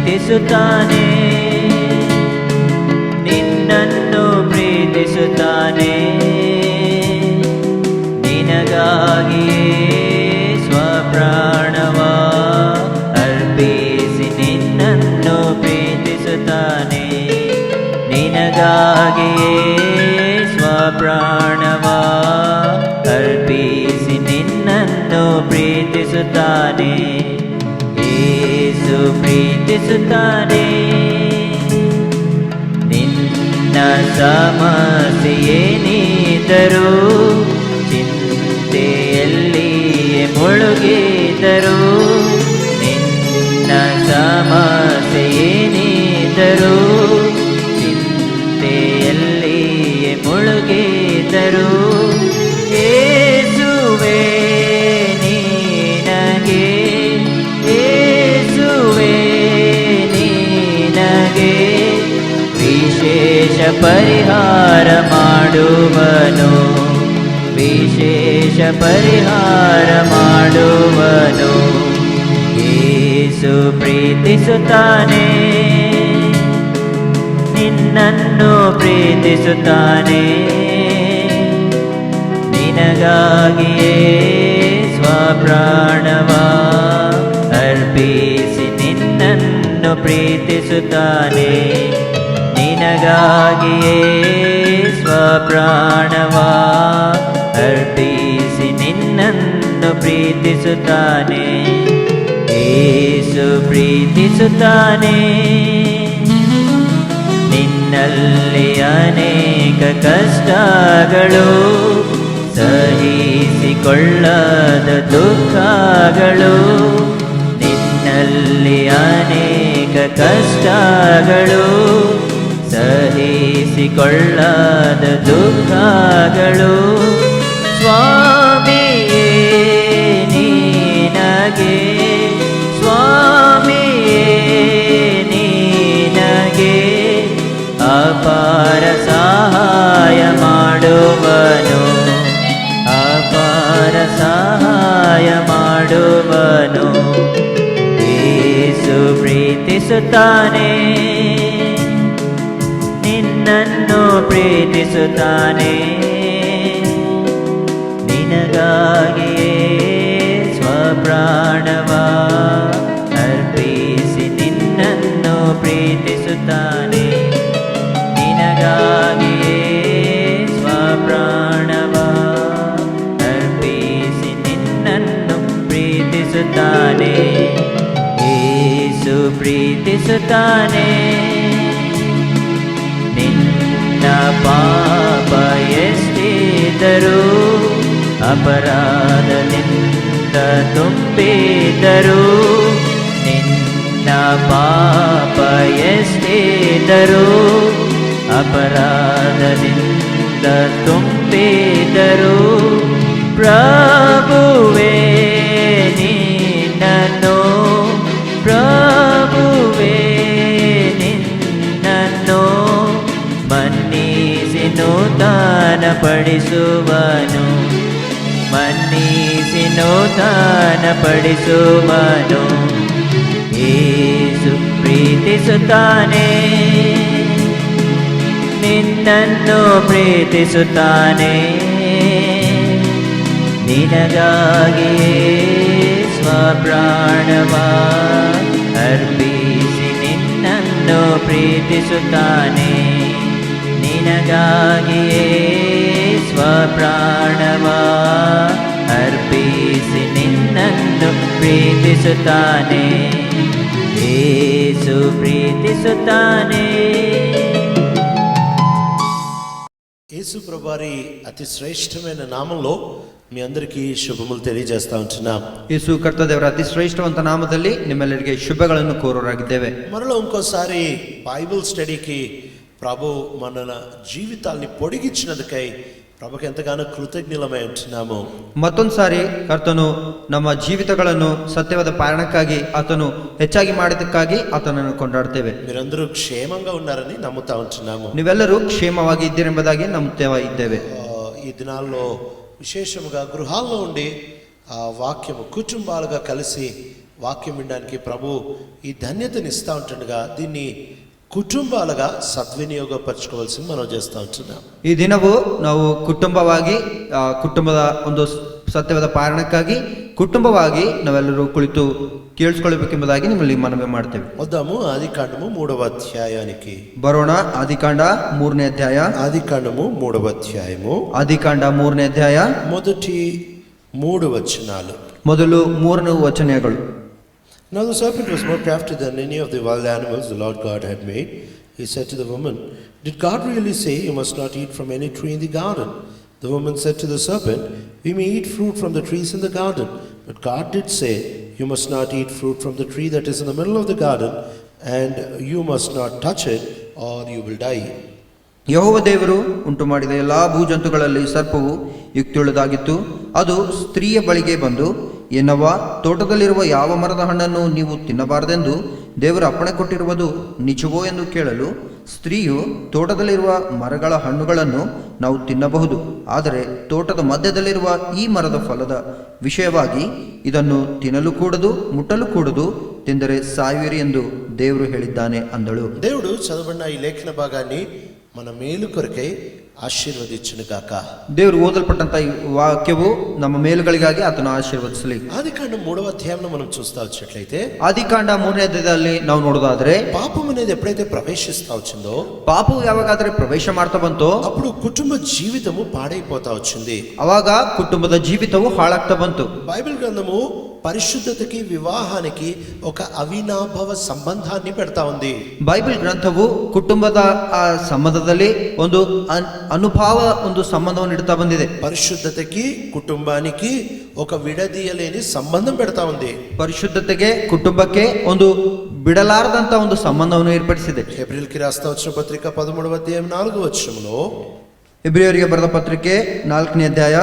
ಪ್ರೀತಿಸುತ್ತಾನೆ, ನಿನ್ನನ್ನು ಪ್ರೀತಿಸುತ್ತಾನೆ. ನಿನಗಾಗಿಯೇ ಸ್ವಪ್ರಾಣವ ಅರ್ಪಿಸಿ ನಿನ್ನನ್ನು ಪ್ರೀತಿಸುತ್ತಾನೆ. ನಿನಗಾಗಿಯೇ ಸ್ವಪ್ರಾಣವ ಅರ್ಪಿಸಿ ನಿನ್ನನ್ನು ಪ್ರೀತಿಸುತ್ತಾನೆ. ಯೇಸು ಪ್ರೀತಿಸುತ್ತಾನೆ. ನಿನ್ನ ಸಮಸ್ಯೆಯೇನಿದ್ದರೂ ಚಿಂತೆಯಲ್ಲಿಯೇ ಮುಳುಗಿದರು. ನಿನ್ನ ಸಮಸ್ಯೆಯೇನಿದ್ದರೂ ಚಿಂತೆಯಲ್ಲಿಯೇ ಮುಳುಗಿದರು. ಯೇಸುವೇ ನಿನಗೆ, ಯೇಸುವೇ ನಿನಗೆ ವಿಶೇಷ ಪರಿಹಾರ ಮಾಡುವನು, ವಿಶೇಷ ಪರಿಹಾರ ಮಾಡುವನು. ಯೇಸು ಪ್ರೀತಿಸುತ್ತಾನೆ, ನಿನ್ನನ್ನು ಪ್ರೀತಿಸುತ್ತಾನೆ. ನಿನಗಾಗಿಯೇ ಸ್ವಪ್ರಾಣವ ಅರ್ಪಿಸಿ ನಿನ್ನನ್ನು ಪ್ರೀತಿಸುತ್ತಾನೆ. ನಿನಗಾಗಿಯೇ ಸ್ವಪ್ರಾಣವ ಅರ್ಪಿಸಿ ನಿನ್ನನ್ನು ಪ್ರೀತಿಸುತ್ತಾನೆ. ಯೇಸು ಪ್ರೀತಿಸುತ್ತಾನೆ. ನಿನ್ನಲ್ಲಿ ಅನೇಕ ಕಷ್ಟಗಳು, ಸಹಿಸಿಕೊಳ್ಳದ ದುಃಖಗಳು. ನಿನ್ನಲ್ಲಿ ಅನೇಕ ಕಷ್ಟಗಳು, ಸಹಿಸಿಕೊಳ್ಳದ ದುಃಖಗಳು. ಸ್ವಾಮಿಯೇ ನಿನಗೆ, ಸ್ವಾಮಿಯೇ ನಿನಗೆ ಅಪಾರ ಸಹಾಯ ಮಾಡುವನು, ಅಪಾರ ಸಹಾಯ ಮಾಡುವನು. ಯೇಸು ಪ್ರೀತಿಸುತ್ತಾನೆ, ನಿನ್ನನ್ನು ಪ್ರೀತಿಸುತ್ತಾನೆ. ನಿನಗಾಗಿಯೇ ಸ್ವಪ್ರಾಣವ ಅರ್ಪಿಸಿ ನಿನ್ನನ್ನು ಪ್ರೀತಿಸುತ್ತಾನೆ. ನಿನಗಾಗಿಯೇ ಸ್ವಪ್ರಾಣವ ಅರ್ಪಿಸಿ ನಿನ್ನನ್ನು ಪ್ರೀತಿಸುತ್ತಾನೆ. ಯೇಸು ಪ್ರೀತಿಸುತ್ತಾನೆ. ನಿನ್ನ ಪಾಪ ಎಷ್ಟಿದ್ದರೂ, ಅಪರಾಧದಿಂದ ತುಂಬಿದರು. ನಿನ್ನ ಪಾಪ ಎಷ್ಟಿದ್ದರೂ, ಅಪರಾಧದಿಂದ ತುಂಬಿದರು. ಪ್ರಭುವೇ ನಿನ್ನನ್ನು, ಪ್ರಭುವೇ ನಿನ್ನನ್ನು ಮನ್ನಿಸಿ ನೂತನ ಪಡಿಸುವನು, ಮನ್ನಿಸಿ ನೂತನ ಪಡಿಸುವನು. ಯೇಸು ಪ್ರೀತಿಸುತ್ತಾನೆ, ನಿನ್ನನ್ನು ಪ್ರೀತಿಸುತ್ತಾನೆ. ನಿನಗಾಗಿಯೇ ಸ್ವಪ್ರಾಣವ ಅರ್ಪಿಸಿ ನಿನ್ನನ್ನು ಪ್ರೀತಿಸುತ್ತಾನೆ. ನಿನಗಾಗಿಯೇ ಸ್ವಪ್ರಾಣವ ಅರ್ಪಿಸಿ ನಿನ್ನನ್ನು ಪ್ರೀತಿಸುತ್ತಾನೆ. ಯೇಸು ಪ್ರೀತಿಸುತ್ತಾನೆ. యేసు ప్రభువారి అతి శ్రేష్టమైన నామంలో మీ అందరికీ శుభములు తెలియజేస్తా ఉంటున్నాం. ಯೇಸು ಕರ್ತದೇವರ ಅತಿ ಶ್ರೇಷ್ಠವಂತ ನಾಮದಲ್ಲಿ ನಿಮ್ಮೆಲ್ಲರಿಗೆ ಶುಭಗಳನ್ನು ಕೋರೋರಾಗಿದ್ದೇವೆ. మరలా ఇంకోసారి బైబిల్ స్టడీకి ప్రభు మన జీవితాల్ని పొడిగించినందుకై ప్రభుకి ఎంతగానో కృతజ్ఞులమై ఉంటున్నాము. ಮತ್ತೊಂದ್ಸಾರಿ ಕರ್ತನು ನಮ್ಮ ಜೀವಿತಗಳನ್ನು ಸತ್ಯವಾದ ಪಾಲನಕ್ಕಾಗಿ ಆತನು ಹೆಚ್ಚಾಗಿ ಮಾಡಿದ್ದಕ್ಕಾಗಿ ಆತನನ್ನು ಕೊಂಡಾಡ್ತೇವೆ. మీరందరూ క్షేమంగా ఉన్నారని నమ్ముతా ఉంటున్నాము. ನೀವೆಲ್ಲರೂ ಕ್ಷೇಮವಾಗಿ ಇದ್ದೀರೆಂಬುದಾಗಿ ನಂಬುತ್ತಾ ಇದ್ದೇವೆ. ఈ దినాల్లో విశేషముగా గృహాల్లో ఉండి ఆ వాక్యము కుటుంబాలుగా కలిసి వాక్యం వినడానికి ప్రభు ఈ ధన్యతని ఇస్తూ ఉంటుండగా దీన్ని కుటుంబాలుగా సద్వినియోగపరచుకోవాల్సింది మనం చేస్తూ ఉంటున్నాం. ಈ ದಿನವು ನಾವು ಕುಟುಂಬವಾಗಿ ಕುಟುಂಬದ ಒಂದು ಸತ್ಯವಾದ ಪಾರಣಕ್ಕಾಗಿ ಕುಟುಂಬವಾಗಿ ನಾವೆಲ್ಲರೂ ಕುಳಿತು ಕೇಳಿಸ್ಕೊಳ್ಬೇಕೆಂಬುದಾಗಿ ನಿಮ್ಮಲ್ಲಿ ಮನವಿ ಮಾಡ್ತೇವೆ. వద్దాము ఆదికాండము 3వ అధ్యాయానికి. ಬರೋಣ. ಆದಿಕಾಂಡ 3ನೇ ಅಧ್ಯಾಯ. ఆదికాండము 3వ అధ్యాయము. ಆದಿಕಾಂಡ 3ನೇ ಅಧ್ಯಾಯ మొదటి 3 వచనాలు. ಮೊದಲು 3 ವಚನಗಳು. Now the serpent was more crafty than any of the wild animals the Lord God had made. He said to the woman, "Did God really say you must not eat from any tree in the garden?" The woman said to the serpent, "We may eat fruit from the trees in the garden, but God did say, you must not eat fruit from the tree that is in the middle of the garden, and you must not touch it, or you will die." ಯೆಹೋವ ದೇವರು ಉಂಟು ಮಾಡಿದ ಎಲ್ಲಾ ಭೂಜಂತುಗಳಲ್ಲಿ ಸರ್ಪವು ಯುಕ್ತಿಯುಳ್ಳದಾಗಿತ್ತು. ಅದು ಸ್ತ್ರೀಯ ಬಳಿಗೆ ಬಂದು, ಏನವ್ವ, ತೋಟದಲ್ಲಿರುವ ಯಾವ ಮರದ ಹಣ್ಣನ್ನು ನೀವು ತಿನ್ನಬಾರದೆಂದು ದೇವರು ಅಪ್ಪಣೆ ಕೊಟ್ಟಿರುವುದು ನಿಜವೋ ಎಂದು ಕೇಳಲು, ಸ್ತ್ರೀಯು, ತೋಟದಲ್ಲಿರುವ ಮರಗಳ ಹಣ್ಣುಗಳನ್ನು ನಾವು ತಿನ್ನಬಹುದು, ಆದರೆ ತೋಟದ ಮಧ್ಯದಲ್ಲಿರುವ ಈ ಮರದ ಫಲದ ವಿಷಯವಾಗಿ ಇದನ್ನು ತಿನ್ನಲು ಕೂಡದು, ಮುಟ್ಟಲು ಕೂಡದು, ತಿಂದರೆ ಸಾಯುವಿರಿ ಎಂದು ದೇವರು ಹೇಳಿದ್ದಾನೆ ಅಂದಳು. దేవుడు చదవబడిన ఈ లేఖన భాగాన్ని మన మేలు కొరకై ఆశీర్వదించును గాక. ದೇವರು ಓದಲ್ಪಟ್ಟಂತ ಈ ವಾಕ್ಯವು ನಮ್ಮ ಮೇಲುಗಳಿಗಾಗಿ ಆತನು ಆಶೀರ್ವದಿಸಲಿ. ఆదికాండం 3వ అధ్యాయంలో మనం చూస్తా వచ్చినట్లయితే ಆದಿಕಾಂಡ 3ನೇ ಅಧ್ಯಾಯದಲ್ಲಿ ನಾವು ನೋಡೋದಾದ್ರೆ పాపం అనేది ఎప్పుడైతే ప్రవేశిస్తా వచ్చిందో, ಪಾಪವು ಯಾವಾಗಾದ್ರೆ ಪ್ರವೇಶ ಮಾಡ್ತಾ ಬಂತೋ అప్పుడు కుటుంబ జీవితము పాడైపోతా వచ్చింది. ಅವಾಗ ಕುಟುಂಬದ ಜೀವಿತವು ಹಾಳಾಗ್ತಾ ಬಂತು. బైబిల్ గ్రంథము పరిశుద్ధతకి వివాహానికి ఒక అవినాభావ సంబంధాన్ని పెడతా ఉంది. ಬೈಬಲ್ ಗ್ರಂಥವು ಕುಟುಂಬದ ಆ ಸಂಬಂಧದಲ್ಲಿ ಒಂದು ಅನುಭಾವ ಒಂದು ಸಂಬಂಧವನ್ನು ಇಡ್ತಾ ಬಂದಿದೆ. పరిశుద్ధతకి కుటుంబానికి ఒక విడదీయలేని సంబంధం పెడతా ఉంది. ಪರಿಶುದ್ಧತೆಗೆ ಕುಟುಂಬಕ್ಕೆ ಒಂದು ಬಿಡಲಾರದಂತ ಒಂದು ಸಂಬಂಧವನ್ನು ಏರ್ಪಡಿಸಿದೆ. హెబ్రీయులకి రాస్తా వచ్చిన పత్రిక 13వ అధ్యాయం 4వ వచనంలో, ಇಬ್ರಿಯರಿಗೆ ಬರೆದ ಪತ್ರಿಕೆ 4ನೇ ಅಧ್ಯಾಯ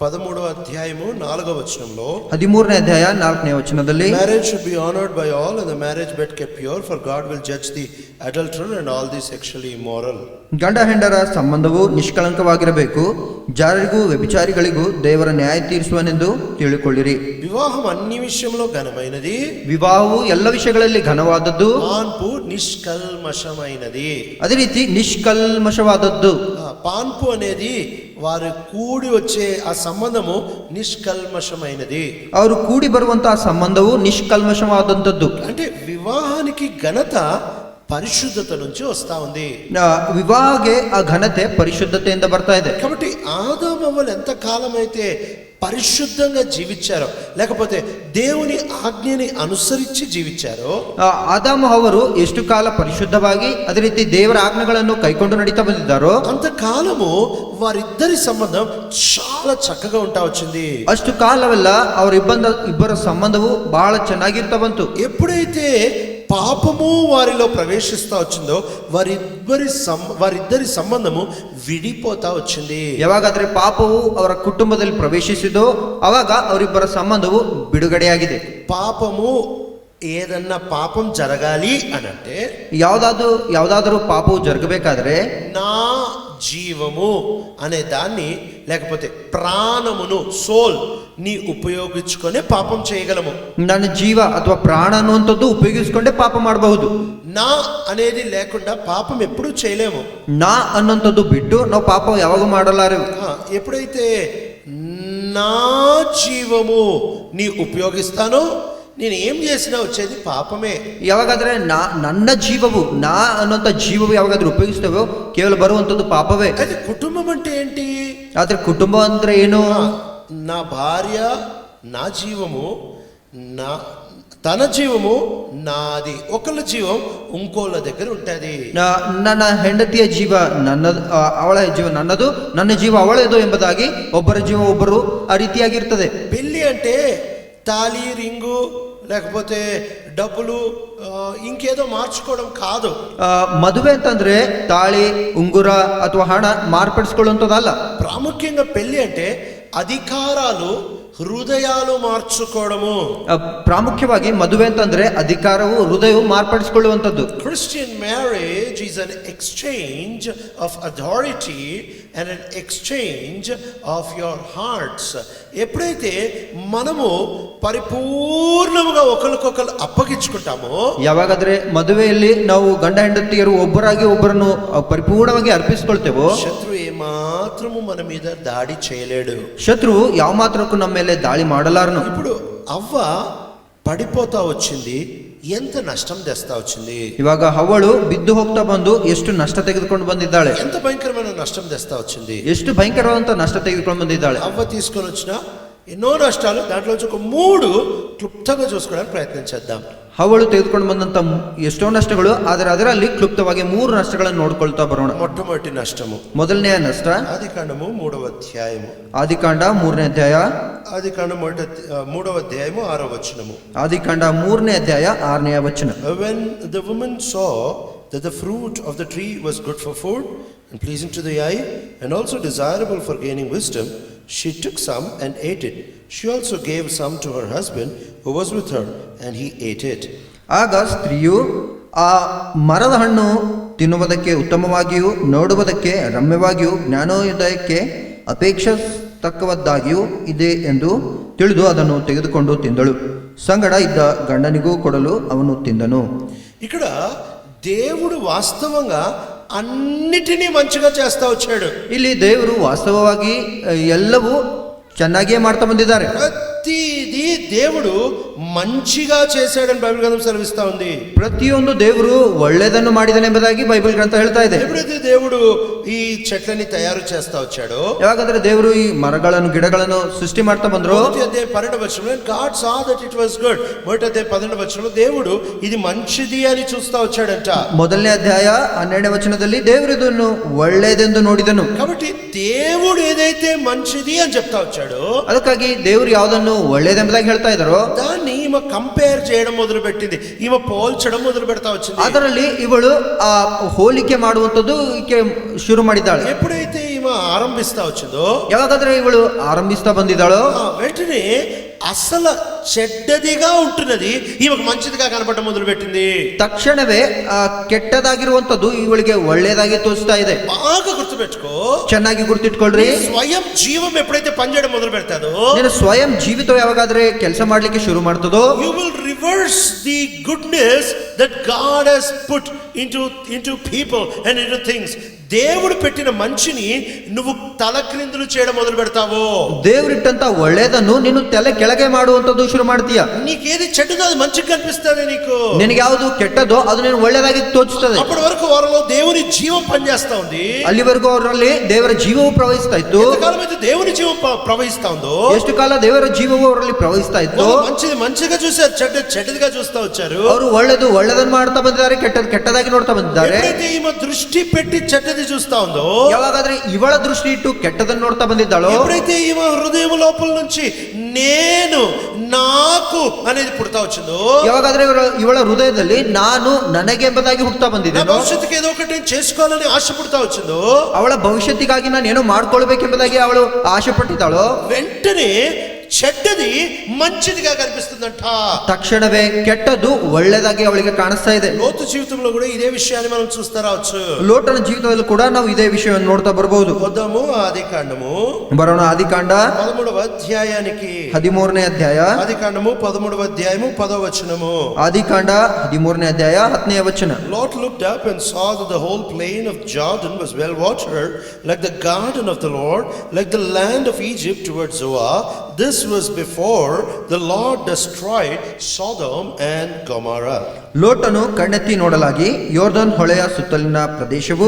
13వ అధ్యాయము 4వ వచనంలో, 13ನೇ ಅಧ್ಯಾಯ 4ನೇ ವಚನದಲ್ಲಿ, marriage should be honored by all and the marriage bed kept pure, for God will judge the adulterer and all the sexually immoral. ಗಂಡ ಹೆಂಡರ ಸಂಬಂಧವು ನಿಷ್ಕಳಂಕವಾಗಿರಬೇಕು, ಜಾರರಿಗೂ ವ್ಯಭಿಚಾರಿಗಳಿಗೂ ದೇವರ ನ್ಯಾಯ ತೀರಿಸುವನೆಂದು ತಿಳಿಕೊಳ್ಳಿರಿ. వివాహం అన్ని విషయంలో ఘనమైనది, ವಿವಾಹವು ಎಲ್ಲ ವಿಷಯಗಳಲ್ಲಿ ಘನವಾದದ್ದು, పాన్పు నిష్కల్మషమైనది. ಅದೇ ರೀತಿ ನಿಷ್ಕಲ್ಮಶವಾದದ್ದು. పాన్పు అనేది వారు కూడి వచ్చే ఆ సంబంధము నిష్కల్మషమైనది. ಅವರು ಕೂಡಿ ಬರುವಂತಹ ಸಂಬಂಧವು ನಿಷ್ಕಲ್ಮಶವಾದಂಥದ್ದು. అంటే వివాహానికి ఘనత పరిశుద్ధత నుంచి వస్తా ఉంది. ವಿವಾಹಗೆ ಆ ಘನತೆ ಪರಿಶುದ್ಧತೆಯಿಂದ ಬರ್ತಾ ಇದೆ. కాబట్టి ఆదాము అవ్వలు ఎంత కాలం అయితే పరిశుద్ధంగా జీవించారో, లేకపోతే దేవుని ఆజ్ఞని అనుసరించి జీవించారో, ಆದಾಮ ಅವರು ಎಷ್ಟು ಕಾಲ ಪರಿಶುದ್ಧವಾಗಿ ಅದೇ ರೀತಿ ದೇವರ ಆಜ್ಞೆಗಳನ್ನು ಕೈಕೊಂಡು ನಡೀತಾ ಬಂದಿದ್ದಾರೋ అంతకాలము వారిద్దరి సంబంధం చాలా చక్కగా ఉంటా వచ్చింది. ಅಷ್ಟು ಕಾಲವೆಲ್ಲ ಇಬ್ಬರ ಸಂಬಂಧವು ಬಹಳ ಚೆನ್ನಾಗಿರ್ತಾ ಬಂತು. ఎప్పుడైతే పాపము వారిలో ప్రవేశిస్తా వచ్చిందో వారిద్దరి సంబంధము విడిపోతా వచ్చింది. ಯಾವಾಗಾದ್ರೆ ಪಾಪವು ಅವರ ಕುಟುಂಬದಲ್ಲಿ ಪ್ರವೇಶಿಸಿದೋ ಅವಾಗ ಅವರಿಬ್ಬರ ಸಂಬಂಧವು ಬಿಡುಗಡೆಯಾಗಿದೆ. పాపము ఏదన్నా పాపం జరగాలి అని అంటే, ಯಾವುದಾದರೂ ಪಾಪವು ಜರಗಬೇಕಾದ್ರೆ నా జీవము అనే దాన్ని, లేకపోతే ప్రాణమును, సోల్ ని ఉపయోగించుకొని పాపం చేయగలము. ನನ್ನ ಜೀವ ಅಥವಾ ಪ್ರಾಣ ಅನ್ನುವಂಥದ್ದು ಉಪಯೋಗಿಸಿಕೊಂಡೇ ಪಾಪ ಮಾಡಬಹುದು. నా అనేది లేకుండా పాపం ఎప్పుడూ చేయలేము. ನಾ ಅನ್ನುವಂಥದ್ದು ಬಿಟ್ಟು ನಾವು ಪಾಪ ಯಾವಾಗ ಮಾಡಲಾರೆವು. ఎప్పుడైతే నా జీవము నీ ఉపయోగిస్తానో, నేను ఏం చేసినా వచ్చేది పాపమే. ಯಾವಾಗಾದ್ರೆ ನನ್ನ ಜೀವವು, ನಾ ಅನ್ನುವಂಥ ಜೀವವು ಯಾವಾಗಾದ್ರೂ ಉಪಯೋಗಿಸ್ತೇವೋ ಕೇವಲ ಬರುವಂಥದ್ದು ಪಾಪವೇ. అది కుటుంబం అంటే ఏంటి? ಆದ್ರೆ ಕುಟುಂಬ ಅಂದ್ರೆ ಏನು? నా భార్య నా జీవము, తన జీవము నాది, ఒకళ్ళ జీవం ఇంకోళ్ళ దగ్గర ఉంటది. ನನ್ನ ಹೆಂಡತಿಯ ಜೀವ ನನ್ನದು, ಅವಳ ಜೀವ ನನ್ನದು, ನನ್ನ ಜೀವ ಅವಳದು ಎಂಬುದಾಗಿ ಒಬ್ಬರ ಜೀವ ಒಬ್ಬರು ಆ ರೀತಿಯಾಗಿರ್ತದೆ. పెళ్లి అంటే తాళి, రింగు, లేకపోతే డబ్బులు, ఇంకేదో మార్చుకోవడం కాదు. ಮದುವೆ ಅಂತಂದ್ರೆ ತಾಳಿ, ಉಂಗುರ ಅಥವಾ ಹಣ ಮಾರ್ಪಡಿಸ್ಕೊಳ್ಳುವಂಥದ್ದಲ್ಲ. ప్రాముఖ్యంగా పెళ్లి అంటే అధికారాలు, ಹೃದಯಾಲು మార్చుకోవడము. ಪ್ರಾಮುಖ್ಯವಾಗಿ ಮದುವೆ ಅಂತಂದ್ರೆ ಅಧಿಕಾರವು, ಹೃದಯವು ಮಾರ್ಪಡಿಸಿಕೊಳ್ಳುವಂಥದ್ದು. Christian marriage is an exchange of authority and an exchange of your hearts. ఎప్పుడైతే మనము పరిపూర్ణముగా ఒకరికొకరు అప్పగించుకుంటామో, ಯಾವಾಗಾದ್ರೆ ಮದುವೆಯಲ್ಲಿ ನಾವು ಗಂಡ ಹೆಂಡತಿಯರು ಒಬ್ಬರಾಗಿ ಒಬ್ಬರನ್ನು ಪರಿಪೂರ್ಣವಾಗಿ ಅರ್ಪಿಸಿಕೊಳ್ತೇವೋ, శత్రువు ఏమాత్రము మన మీద దాడి చేయలేడు. ಶತ್ರು ಯಾವ ಮಾತ್ರಕ್ಕೂ ನಮ್ಮ ಮೇಲೆ ದಾಳಿ ಮಾಡಲಾರನು. ఇప్పుడు అవ్వ పడిపోతా వచ్చింది, ఎంత నష్టం తెస్తా వచ్చింది. ಇವಾಗ ಹವ್ವಳು ಬಿದ್ದು ಹೋಗ್ತಾ ಬಂದು ಎಷ್ಟು ನಷ್ಟ ತೆಗೆದುಕೊಂಡು ಬಂದಿದ್ದಾಳೆ, ఎంత భయంకరమైన నష్టం తెస్తా వచ్చింది. ಎಷ್ಟು ಭಯಂಕರವಾದಂತ ನಷ್ಟ ತೆಗೆದುಕೊಂಡು ಬಂದಿದ್ದಾಳೆ. అవ్వ తీసుకొని వచ్చిన ఎన్నో నష్టాలు, దాంట్లోంచి ఒక 3 క్లుప్తంగా చూసుకోవడానికి ప్రయత్నం చేద్దాం. ಹವ್ವಳು ತೆಗೆದುಕೊಂಡು ಬಂದಂತ ಎಷ್ಟೋ ನಷ್ಟಗಳು, ಆದರೆ ಅದರಲ್ಲಿ ಕ್ಲುಪ್ತವಾಗಿ 3 ನಷ್ಟಗಳನ್ನು ನೋಡ್ಕೊಳ್ತಾ ಬರೋಣ. మొట్టమొదటి నష్టము, ಮೊದಲನೆಯ ನಷ್ಟ ఆదికాండము 3వ అధ్యాయము. ಆದಿಕಾಂಡ 3ನೇ ಅಧ್ಯಾಯ. ఆదికాండం 3వ అధ్యాయము 6వ వచనము. ಆದಿಕಾಂಡ 3ನೇ ಅಧ್ಯಾಯ 6ನೇ ವಚನ. When the woman saw that the fruit of the tree was good for food and pleasing to the eye and also desirable for gaining wisdom, she took some and ate it. She also gave some to her husband who was with her, and he ate it. ಆಗ ಸ್ತ್ರೀಯು ಆ ಮರದ ಹಣ್ಣು ತಿನ್ನುವುದಕ್ಕೆ ಉತ್ತಮವಾಗಿಯೂ ನೋಡುವುದಕ್ಕೆ ರಮ್ಯವಾಗಿಯೂ ಜ್ಞಾನೋದಯಕ್ಕೆ ಅಪೇಕ್ಷಿಸತಕ್ಕವದ್ದಾಗಿಯೂ ಇದೆ ಎಂದು ತಿಳಿದು ಅದನ್ನು ತೆಗೆದುಕೊಂಡು ತಿಂದಳು. ಸಂಗಡ ಇದ್ದ ಗಂಡನಿಗೂ ಕೊಡಲು ಅವನು ತಿಂದನು. ఇక్కడ దేవుడు వాస్తవంగా అన్నిటినీ మంచిగా చేస్తా వచ్చాడు. ಇಲ್ಲಿ ದೇವರು ವಾಸ್ತವವಾಗಿ ಎಲ್ಲವೂ ಚೆನ್ನಾಗಿಯೇ ಮಾಡ್ತಾ ಬಂದಿದ್ದಾರೆ. ప్రతిదీ దేవుడు మంచిగా చేశాడని బైబిల్ గ్రంథం సెలవిస్తా ఉంది. ಪ್ರತಿಯೊಂದು ದೇವರು ಒಳ್ಳೆಯದನ್ನು ಮಾಡಿದನು ಎಂಬುದಾಗಿ ಬೈಬಲ್ ಗ್ರಂಥ ಹೇಳ್ತಾ ಇದೆ. ఎప్పుడైతే దేవుడు ఈ చెట్లని తయారు చేస్తా వచ్చాడో, ಯಾವಾಗಾದ್ರೆ ದೇವರು ಈ ಮರಗಳನ್ನು ಗಿಡಗಳನ್ನು ಸೃಷ್ಟಿ ಮಾಡ್ತಾ ಬಂದ್ರು, 12వ వచనంలో God saw that it was good. 12వ వచనంలో దేవుడు ఇది మంచిది అని చూస్తా వచ్చాడంట. ಮೊದಲನೇ ಅಧ್ಯಾಯ 12ನೇ ವಚನದಲ್ಲಿ ದೇವರು ಇದನ್ನು ಒಳ್ಳೆಯದೆಂದು ನೋಡಿದನು. కాబట్టి దేవుడు ఏదైతే మంచిది అని చెప్తా వచ్చాడో, ಅದಕ್ಕಾಗಿ ದೇವರು ಯಾವುದನ್ನು ಒಳ್ಳೆಯದೆಂಬುದಾಗಿ ಹೇಳ್ತಾ ಇದ್ದಾರೋ దాన్ని ఈమె కంపేర్ చేయడం మొదలు పెట్టింది, ఈమె పోల్చడం మొదలు పెడతా వచ్చింది. ಅದರಲ್ಲಿ ಇವಳು ಆ ಹೋಲಿಕೆ ಮಾಡುವಂತದ್ದು ಈಕೆ ಶುರು ಮಾಡಿದ್ದಾಳೆ. ఎప్పుడైతే ఈమె ఆరంభిస్తా వచ్చిందో, ಯಾವಾಗಾದ್ರೆ ಇವಳು ಆರಂಭಿಸ್ತಾ ಬಂದಿದ್ದಾಳೋ, వెంటనే అసలు చెడ్డదిగా ఉంటున్నది ఈమెకు మంచిదిగా కనపడడం మొదలు పెట్టింది. ತಕ್ಷಣವೇ ಆ ಕೆಟ್ಟದಾಗಿರುವಂತದ್ದು ಇವಳಿಗೆ ಒಳ್ಳೆಯದಾಗಿ ತೋರಿಸ್ತಾ ಇದೆ. బాగా గుర్తుపెట్టుకో, ಚೆನ್ನಾಗಿ ಗುರ್ತಿಟ್ಕೊಳ್ರಿ. స్వయం జీవం ఎప్పుడైతే పనిచేయడం మొదలు పెడతాదో, ನೀನು ಸ್ವಯಂ ಜೀವಿತ ಯಾವಾಗಾದ್ರೆ ಕೆಲಸ ಮಾಡ್ಲಿಕ್ಕೆ ಶುರು ಮಾಡ್ತದೋ, you will reverse the goodness that God has put into people and into things. దేవుడు పెట్టిన మంచిని నువ్వు తలక్రిందులు చేయడం మొదలు పెడతావు. ದೇವರಿಟ್ಟಂತ ಒಳ್ಳೆಯದನ್ನು ನೀನು ತಲೆ ಕೆಳಗೆ ಮಾಡುವಂತದ್ದು ಶುರು ಮಾಡ್ತೀಯ. నీకేది చెడ్డదో అది మంచిగా కనిపిస్తుంది నీకు. ನಿನಗೆ ಯಾವುದು ಕೆಟ್ಟದೋ ಅದು ನೀನು ಒಳ್ಳೆಯದಾಗಿ ತೋರಿಸುತ್ತದೆ. అప్పటి వరకు వారిలో దేవుని జీవం పనిచేస్తా ఉంది. ಅಲ್ಲಿವರೆಗೂ ಅವರಲ್ಲಿ ದೇವರ ಜೀವವು ಪ್ರವಹಿಸ್ತಾ ಇತ್ತು. ఎంతకాలం అయితే దేవుని జీవం ప్రవహిస్తా ఉందో, ಎಷ್ಟು ಕಾಲ ದೇವರ ಜೀವವು ಅವರಲ್ಲಿ ಪ್ರವಹಿಸ್ತಾ ಇತ್ತು. మంచిది మంచిగా చూసారు, చెడ్డదిగా చూస్తా వచ్చారు. ಅವರು ಒಳ್ಳೆದನ್ನು ಮಾಡ್ತಾ ಬಂದಿದ್ದಾರೆ, ಕೆಟ್ಟದಾಗಿ ನೋಡ್ತಾ ಬಂದಿದ್ದಾರೆ. ఎప్పుడైతే ఈమె దృష్టి పెట్టి చెడ్డది చూస్తా ఉందో, ಯಾವಾಗಾದ್ರೆ ಇವಳ ದೃಷ್ಟಿ ಇಟ್ಟು ಕೆಟ್ಟದನ್ನು ನೋಡ್ತಾ ಬಂದಿದ್ದಾಳೋ, ఎప్పుడైతే ఈమె హృదయం లోపల నుంచి నేను నాకు అనేది పుడతా వచ్చిందో, ಯಾವಾಗಾದ್ರೆ ಇವಳ ಹೃದಯದಲ್ಲಿ ನಾನು ನನಗೆ ಎಂಬುದಾಗಿ ಹುಟ್ಟುತ್ತಾ ಬಂದಿದೆ, భవిష్యత్తుకి ఏదో ఒకటి చేసుకోవాలని ఆశ పుడతా వచ్చిందో, ಅವಳ ಭವಿಷ್ಯತ್ತಿಗಾಗಿ ನಾನು ಏನೋ ಮಾಡ್ಕೊಳ್ಬೇಕೆಂಬುದಾಗಿ ಅವಳು ಆಶೆ ಪಟ್ಟಿದ್ದಾಳೋ, వెంటనే చెడ్డది మంచిదిగా కనిపిస్తుందంట. ತಕ್ಷಣವೇ ಕೆಟ್ಟದ್ದು ಒಳ್ಳೆದಾಗಿ ಅವಳಿಗೆ ಕಾಣಿಸ್ತಾ ಇದೆ. లోతు జీవితంలో కూడా ఇదే విషయాన్ని మనం చూస్తా రావచ్చు. ಲೋಟನ ಜೀವಿತದಲ್ಲಿ ಕೂಡ ನಾವು ಇದೇ ವಿಷಯವನ್ನು ನೋಡ್ತಾ ಬರಬಹುದು. వద్దాము ఆదికాండము ಬರೋಣ ಆದಿಕಾಂಡ 13వ అధ్యాయానికి. 13ನೇ ಅಧ್ಯಾಯ. ఆదికాండము 13వ అధ్యాయము 10వ వచనము. ಆದಿಕಾಂಡ 13ನೇ ಅಧ್ಯಾಯ 10ನೇ ವಚನ. Lot looked up and saw that the whole plain of Jordan was well watered, like the garden of the Lord, like the land of Egypt towards Zoar. This was before the Lord destroyed Sodom and Gomorrah. ಲೋಟನು ಕಣ್ಣೆತ್ತಿ ನೋಡಲಾಗಿ ಯೋರ್ದನ್ ಹೊಳೆಯ ಸುತ್ತಲಿನ ಪ್ರದೇಶವು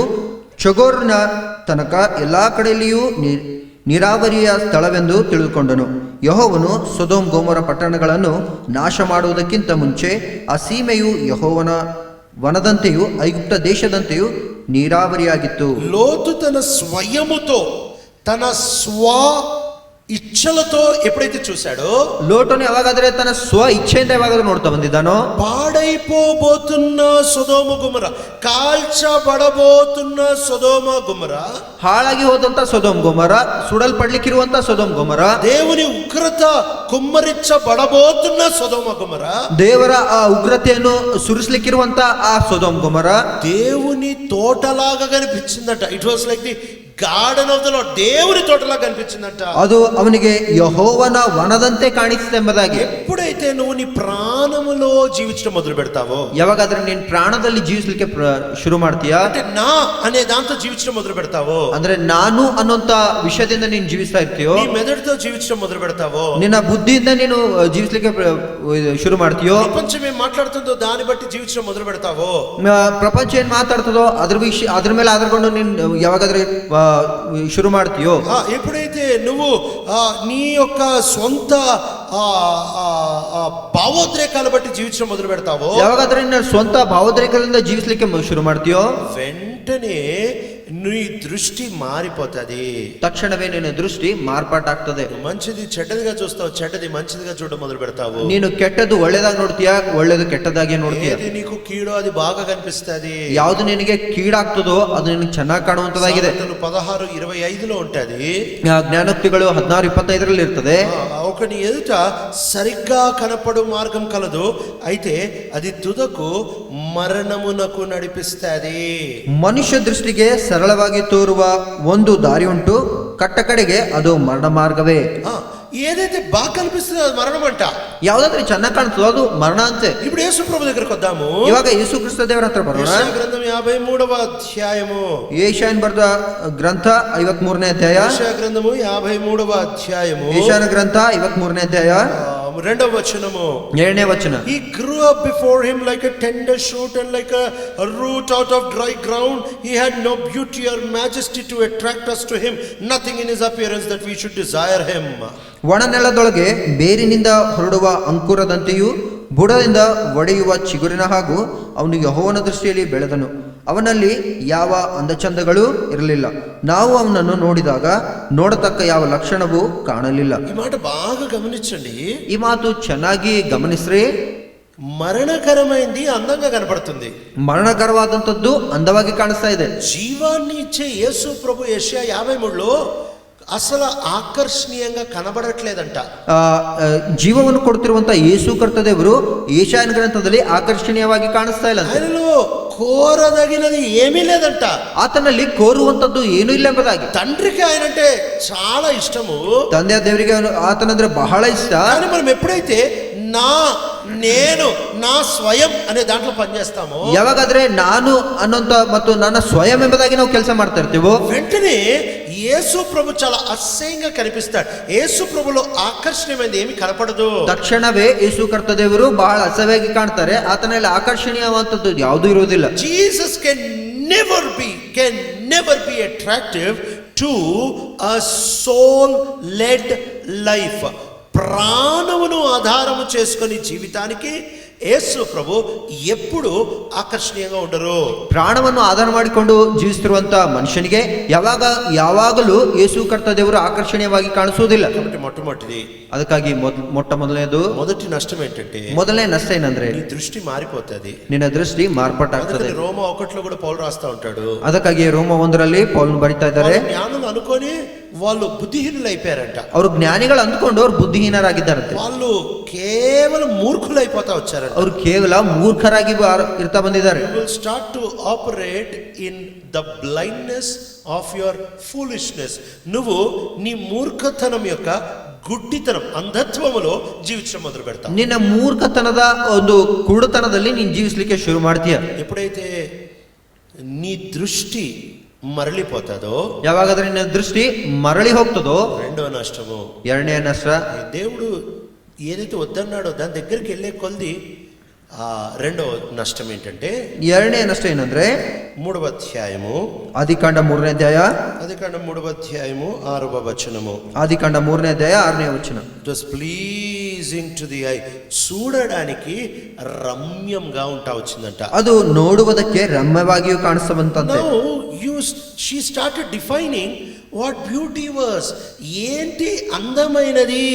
ಚೊಗೋರ್ನ ತನಕ ಎಲ್ಲಾ ಕಡೆಯಲ್ಲಿಯೂ ನೀರಾವರಿಯ ಸ್ಥಳವೆಂದು ತಿಳಿದುಕೊಂಡನು. ಯೆಹೋವನು Sodom ಗೋಮೋರ ಪಟ್ಟಣಗಳನ್ನು ನಾಶ ಮಾಡುವುದಕ್ಕಿಂತ ಮುಂಚೆ ಆ ಸೀಮೆಯು ಯೆಹೋವನ ವನದಂತೆಯೂ ಐಗುಪ್ತ ದೇಶದಂತೆಯೂ ನೀರಾವರಿಯಾಗಿತ್ತು. లోతు తన స్వయముతో, తన స్వ ఇచ్చలతో ఎప్పుడైతే చూశాడో, ಲೋಟನು ಯಾವಾಗಾದ್ರೆ ತನ್ನ ಸ್ವ ಇಚ್ಛೆಯಿಂದ ಯಾವಾಗಾದ್ರೂ ನೋಡ್ತಾ ಬಂದಿದ್ದಾನೋ, పాడైపోబోతున్న సొదొమ గుమర, కాల్చబడబోతున్న సొదొమ గుమర, ಹಾಳಾಗಿ ಹೋದಂತ ಸೊದೋಮ್ ಗೊಮರ, ಸುಡಲ್ಪಡ್ಲಿಕ್ಕಿರುವಂತ ಸೊದೋಮ್ ಗೊಮರ, దేవుని ఉగ్రత కుమ్మరించబడబోతున్న సొదొమ గుమర, ದೇವರ ಆ ಉಗ್ರತೆಯನ್ನು ಸುರಿಸ್ಲಿಕ್ಕಿರುವಂತ ಆ ಸೊದೋಮ್ ಗೊಮರ దేవుని తోటలాగా కనిపించిందట. It was like the garden of the Lord. దేవుని తోటలాగా కనిపించిందట. ಅದು ಅವನಿಗೆ ಯೆಹೋವನ ವನದಂತೆ ಕಾಣಿಸಿದೆ ಎಂಬುದಾಗಿ. ఎప్పుడైతే నువ్వు నీ ప్రాణములో జీవించడం మొదలు పెడతావో, ಯಾವಾಗಾದ್ರೆ ನೀನ್ ಪ್ರಾಣದಲ್ಲಿ ಜೀವಿಸ್ಲಿಕ್ಕೆ ಶುರು ಮಾಡ್ತೀಯಾ, అంటే నా అనే దాంతో జీవించడం మొదలు పెడతావో, ಅಂದ್ರೆ ನಾನು ಅನ್ನೋಂತ ವಿಷಯದಿಂದ ನೀನ್ ಜೀವಿಸ್ತಾ ಇರ್ತೀಯೋ, నీ మెదడుతో జీవించడం మొదలు పెడతావో, ನಿನ್ನ ಬುದ್ಧಿಯಿಂದ ನೀನು ಜೀವಿಸ್ಲಿಕ್ಕೆ ಶುರು ಮಾಡ್ತೀಯೋ, ప్రపంచం ఏం మాట్లాడుతుందో దాన్ని బట్టి జీవించడం మొదలు పెడతావో, ಪ್ರಪಂಚ ಏನ್ ಮಾತಾಡ್ತದೋ ಅದ್ರ ಮೇಲೆ ಆಧಾರಗೊಂಡು ನೀನ್ ಯಾವಾಗಾದ್ರೆ ಶುರು ಮಾಡ್ತೀಯೋ, ఎప్పుడైతే నువ్వు నీ యొక్క సొంత భావోద్రేకాలు బట్టి జీవించడం మొదలు పెడతావో, ಯಾವಾಗಾದ್ರೆ ನಿನ್ನ ಸ್ವಂತ ಭಾವೋದ್ರೇಕದಿಂದ ಜೀವಿಸ್ಲಿಕ್ಕೆ ಶುರು ಮಾಡ್ತೀಯೋ, వెంటనే నీ దృష్టి మారిపోతుంది. ತಕ್ಷಣವೇ ನಿನ್ನ ದೃಷ್ಟಿ ಮಾರ್ಪಾಟಾಗ್ತದೆ. మంచిది చెడ్డదిగా చూస్తావు, చెడ్డది మంచిదిగా చూడడం మొదలు పెడతావు. ನೀನು ಕೆಟ್ಟದ್ದು ಒಳ್ಳೇದಾಗಿ ನೋಡ್ತೀಯಾ, ಒಳ್ಳೇದು ಕೆಟ್ಟದಾಗಿ ನೋಡ್ತೀಯ. ఏది నీకు కీడో అది బాగా కనిపిస్తుంది. ಯಾವ್ದು ನಿನಗೆ ಕೀಡಾಗ್ತದೋ ಅದು ನಿನಗೆ ಚೆನ್ನಾಗಿ ಕಾಣುವಂತದಾಗಿದೆ. 16:25 ఉంటది. ಜ್ಞಾನೋಕ್ತಿಗಳು 16:25 ಇರ್ತದೆ. ఒకని ఎదుట సరిగ్గా కనపడు మార్గం కలదు, అయితే అది తుదకు మరణమునకు నడిపిస్తది. ಮನುಷ್ಯ ದೃಷ್ಟಿಗೆ ಸರಳವಾಗಿ ತೋರುವ ಒಂದು ದಾರಿ ಉಂಟು, ಕಟ್ಟ ಕಡೆಗೆ ಅದು ಮರಣ ಮಾರ್ಗವೇ. ఏదైతే బాగా కనిపిస్తుందో అది మరణం అంట. ಯಾವ್ದಾದ್ರೆ ಚೆನ್ನಾಗಿ ಕಾಣ್ತದೋ ಅದು ಮರಣ ಅಂತೆ. ఇప్పుడు యేసు ప్రభు దగ్గరకు వద్దాము. ಇವಾಗ ಯೇಸು ಕ್ರಿಸ್ತ ದೇವರ ಹತ್ರ ಬರೋಣ. ಯೆಶಾಯ ಗ್ರಂಥం 53వ అధ్యాయము. ಯೆಶಾಯನ ಬರೆದ ಗ್ರಂಥ 53ನೇ ಅಧ್ಯಾಯ. యెషయా గ్రంథము 53వ అధ్యాయము. ಯೆಶಾಯನ ಗ್ರಂಥ 53ನೇ ಅಧ್ಯಾಯ 2వ వచనము. 7ನೇ ವಚನ. He grew up before him like a tender shoot and like a root out of dry ground. He had no beauty or majesty to attract us to him, nothing in his appearance that we should desire him. ಒಣ ನೆಲದೊಳಗೆ ಬೇರಿನಿಂದ ಹೊರಡುವ ಅಂಕುರದಂತೆಯೂ ಬುಡದಿಂದ ಒಡೆಯುವ ಚಿಗುರಿನ ಹಾಗೂ ಅವನು ಯೆಹೋವನ ದೃಷ್ಟಿಯಲ್ಲಿ ಬೆಳೆದನು. ಅವನಲ್ಲಿ ಯಾವ ಅಂದಚಂದಗಳೂ ಇರಲಿಲ್ಲ. ನಾವು ಅವನನ್ನು ನೋಡಿದಾಗ ನೋಡತಕ್ಕ ಯಾವ ಲಕ್ಷಣವೂ ಕಾಣಲಿಲ್ಲ. ಈ మాట బాగా గమనించండి. ಈ ಮಾತು ಚೆನ್ನಾಗಿ ಗಮನಿಸ್ರಿ. మరణకరమైంది అందంగా కనపడుతుంది. ಮರಣಕರವಾದಂಥದ್ದು ಅಂದವಾಗಿ ಕಾಣಿಸ್ತಾ ಇದೆ. జీవాన్ని ఇచ్చే యేసు ప్రభు యెషయా 53లో అసలు ఆకర్షణీయంగా కనబడట్లేదంట. ಜೀವವನ್ನು ಕೊಡ್ತಿರುವಂತ ಯೇಸು ಕರ್ತದೇವರು ಯೆಶಾಯನ ಗ್ರಂಥದಲ್ಲಿ ಆಕರ್ಷಣೀಯವಾಗಿ ಕಾಣಿಸ್ತಾ ಇಲ್ಲ. ఆయనలో కోరదగినది ఏమీ లేదంట. ಆತನಲ್ಲಿ ಕೋರುವಂತದ್ದು ಏನೂ ಇಲ್ಲ ಎಂಬುದಾಗಿ. తండ్రికి ఆయనంటే చాలా ఇష్టము. ತಂದೆಯ ದೇವರಿಗೆ ಆತನಂದ್ರೆ ಬಹಳ ಇಷ್ಟ. కానీ మనం ఎప్పుడైతే నేను నా స్వయం అనే దాంట్లో పనిచేస్తామో, ಯಾವಾಗಾದ್ರೆ ನಾನು ಅನ್ನೋಂತ ಮತ್ತು ನನ್ನ ಸ್ವಯಂ ಎಂಬುದಾಗಿ ನಾವು ಕೆಲಸ ಮಾಡ್ತಾ ಇರ್ತೀವೋ, వెంటనే యేసు ప్రభు చాలా అసహ్యంగా కనిపిస్తాడు. యేసు ప్రభులో ఆకర్షణీయమైనది ఏమి కనపడదు. ತಕ್ಷಣವೇ ಯೇಸು ಕರ್ತದೇವರು ಬಹಳ ಅಸಹ್ಯವಾಗಿ ಕಾಣ್ತಾರೆ. ಆತನಲ್ಲಿ ಆಕರ್ಷಣೀಯವಾದಂಥದ್ದು ಯಾವುದೂ ಇರುವುದಿಲ್ಲ. Jesus can never be attractive to a soul led life. ప్రాణమును ఆధారము చేసుకొని జీవితానికి యేసు ప్రభు ఎప్పుడు ఆకర్షణీయంగా ఉండరు. ಪ್ರಾಣವನ್ನು ಆಧಾರ ಮಾಡಿಕೊಂಡು ಜೀವಿಸುತ್ತಿರುವಂತ ಮನುಷ್ಯನಿಗೆ ಯಾವಾಗಲೂ ಯೇಸು ಕರ್ತ ದೇವರು ಆಕರ್ಷಣೀಯವಾಗಿ ಕಾಣಿಸುವುದಿಲ್ಲ. కాబట్టి మొట్టమొదటిది, ಅದಕ್ಕಾಗಿ ಮೊದಲನೇದು, మొదటి నష్టం ఏంటంటే ಮೊದಲನೇ ನಷ್ಟ ಏನಂದ್ರೆ నీ దృష్టి మారిపోతుంది. ನಿನ್ನ ದೃಷ್ಟಿ ಮಾರ್ಪಾಟಾಗ್ತದೆ. రోమ 1లో కూడా పౌలు రాస్తా ఉంటాడు. ಅದಕ್ಕಾಗಿ ರೋಮ 1ರಲ್ಲಿ ಪೌಲನು ಬರಿತಾ ಇದ್ದಾರೆ, జ్ఞానులు అనుకొని వాళ్ళు బుద్ధిహీనులు అయిపోయారంట. ಅವರು ಜ್ಞಾನಿಗಳು ಅಂದ್ಕೊಂಡು ಅವ್ರು ಬುದ್ಧಿಹೀನರಾಗಿದ್ದಾರಂತೆ. వాళ్ళు కేవలం మూర్ఖులు అయిపోతా వచ్చారంట. ಅವರು ಕೇವಲ ಮೂರ್ಖರಾಗಿ ಇರ್ತಾ ಬಂದಿದ್ದಾರೆ. You will start to operate in the blindness of your foolishness. నువ్వు నీ మూర్ఖతనం యొక్క గుడ్డితనం, అంధత్వములో జీవించడం మొదలు పెడతావు. ನಿನ್ನ ಮೂರ್ಖತನದ ಒಂದು ಕುರುಡತನದಲ್ಲಿ ನೀನು ಜೀವಿಸಲಿಕ್ಕೆ ಶುರು ಮಾಡ್ತೀಯ. ఎప్పుడైతే నీ దృష్టి మరలిపోతుందో, ಯಾವಾಗಾದ್ರೆ ನಿನ್ನ ದೃಷ್ಟಿ ಮರಳಿ ಹೋಗ್ತದೋ, రెండవ నష్టము, ಎರಡನೇ ನಷ್ಟ, దేవుడు ఏదైతే వద్దన్నాడో దాని దగ్గరికి వెళ్ళే కొద్ది రెండవ నష్టం ఏంటంటే, ಎರಡನೇ ನಷ್ಟ ಏನಂದ್ರೆ 3వ అధ్యాయము, ಆದಿಕಾಂಡ 3ನೇ ಅಧ್ಯಾಯ, ఆదికాండం 3వ అధ్యాయము 6వ వచనము. ಆದಿಕಾಂಡ 3ನೇ ಅಧ್ಯಾಯ 6ನೇ ವಚನ. It was pleasing to the eye. చూడడానికి రమ్యంగా ఉంటా వచ్చిందంట. ಅದು ನೋಡುವುದಕ್ಕೆ ರಮ್ಯವಾಗಿಯೂ ಕಾಣಿಸುವಂತಂತೆ. Now she started defining what beauty was. ఏంటి అందమైనది,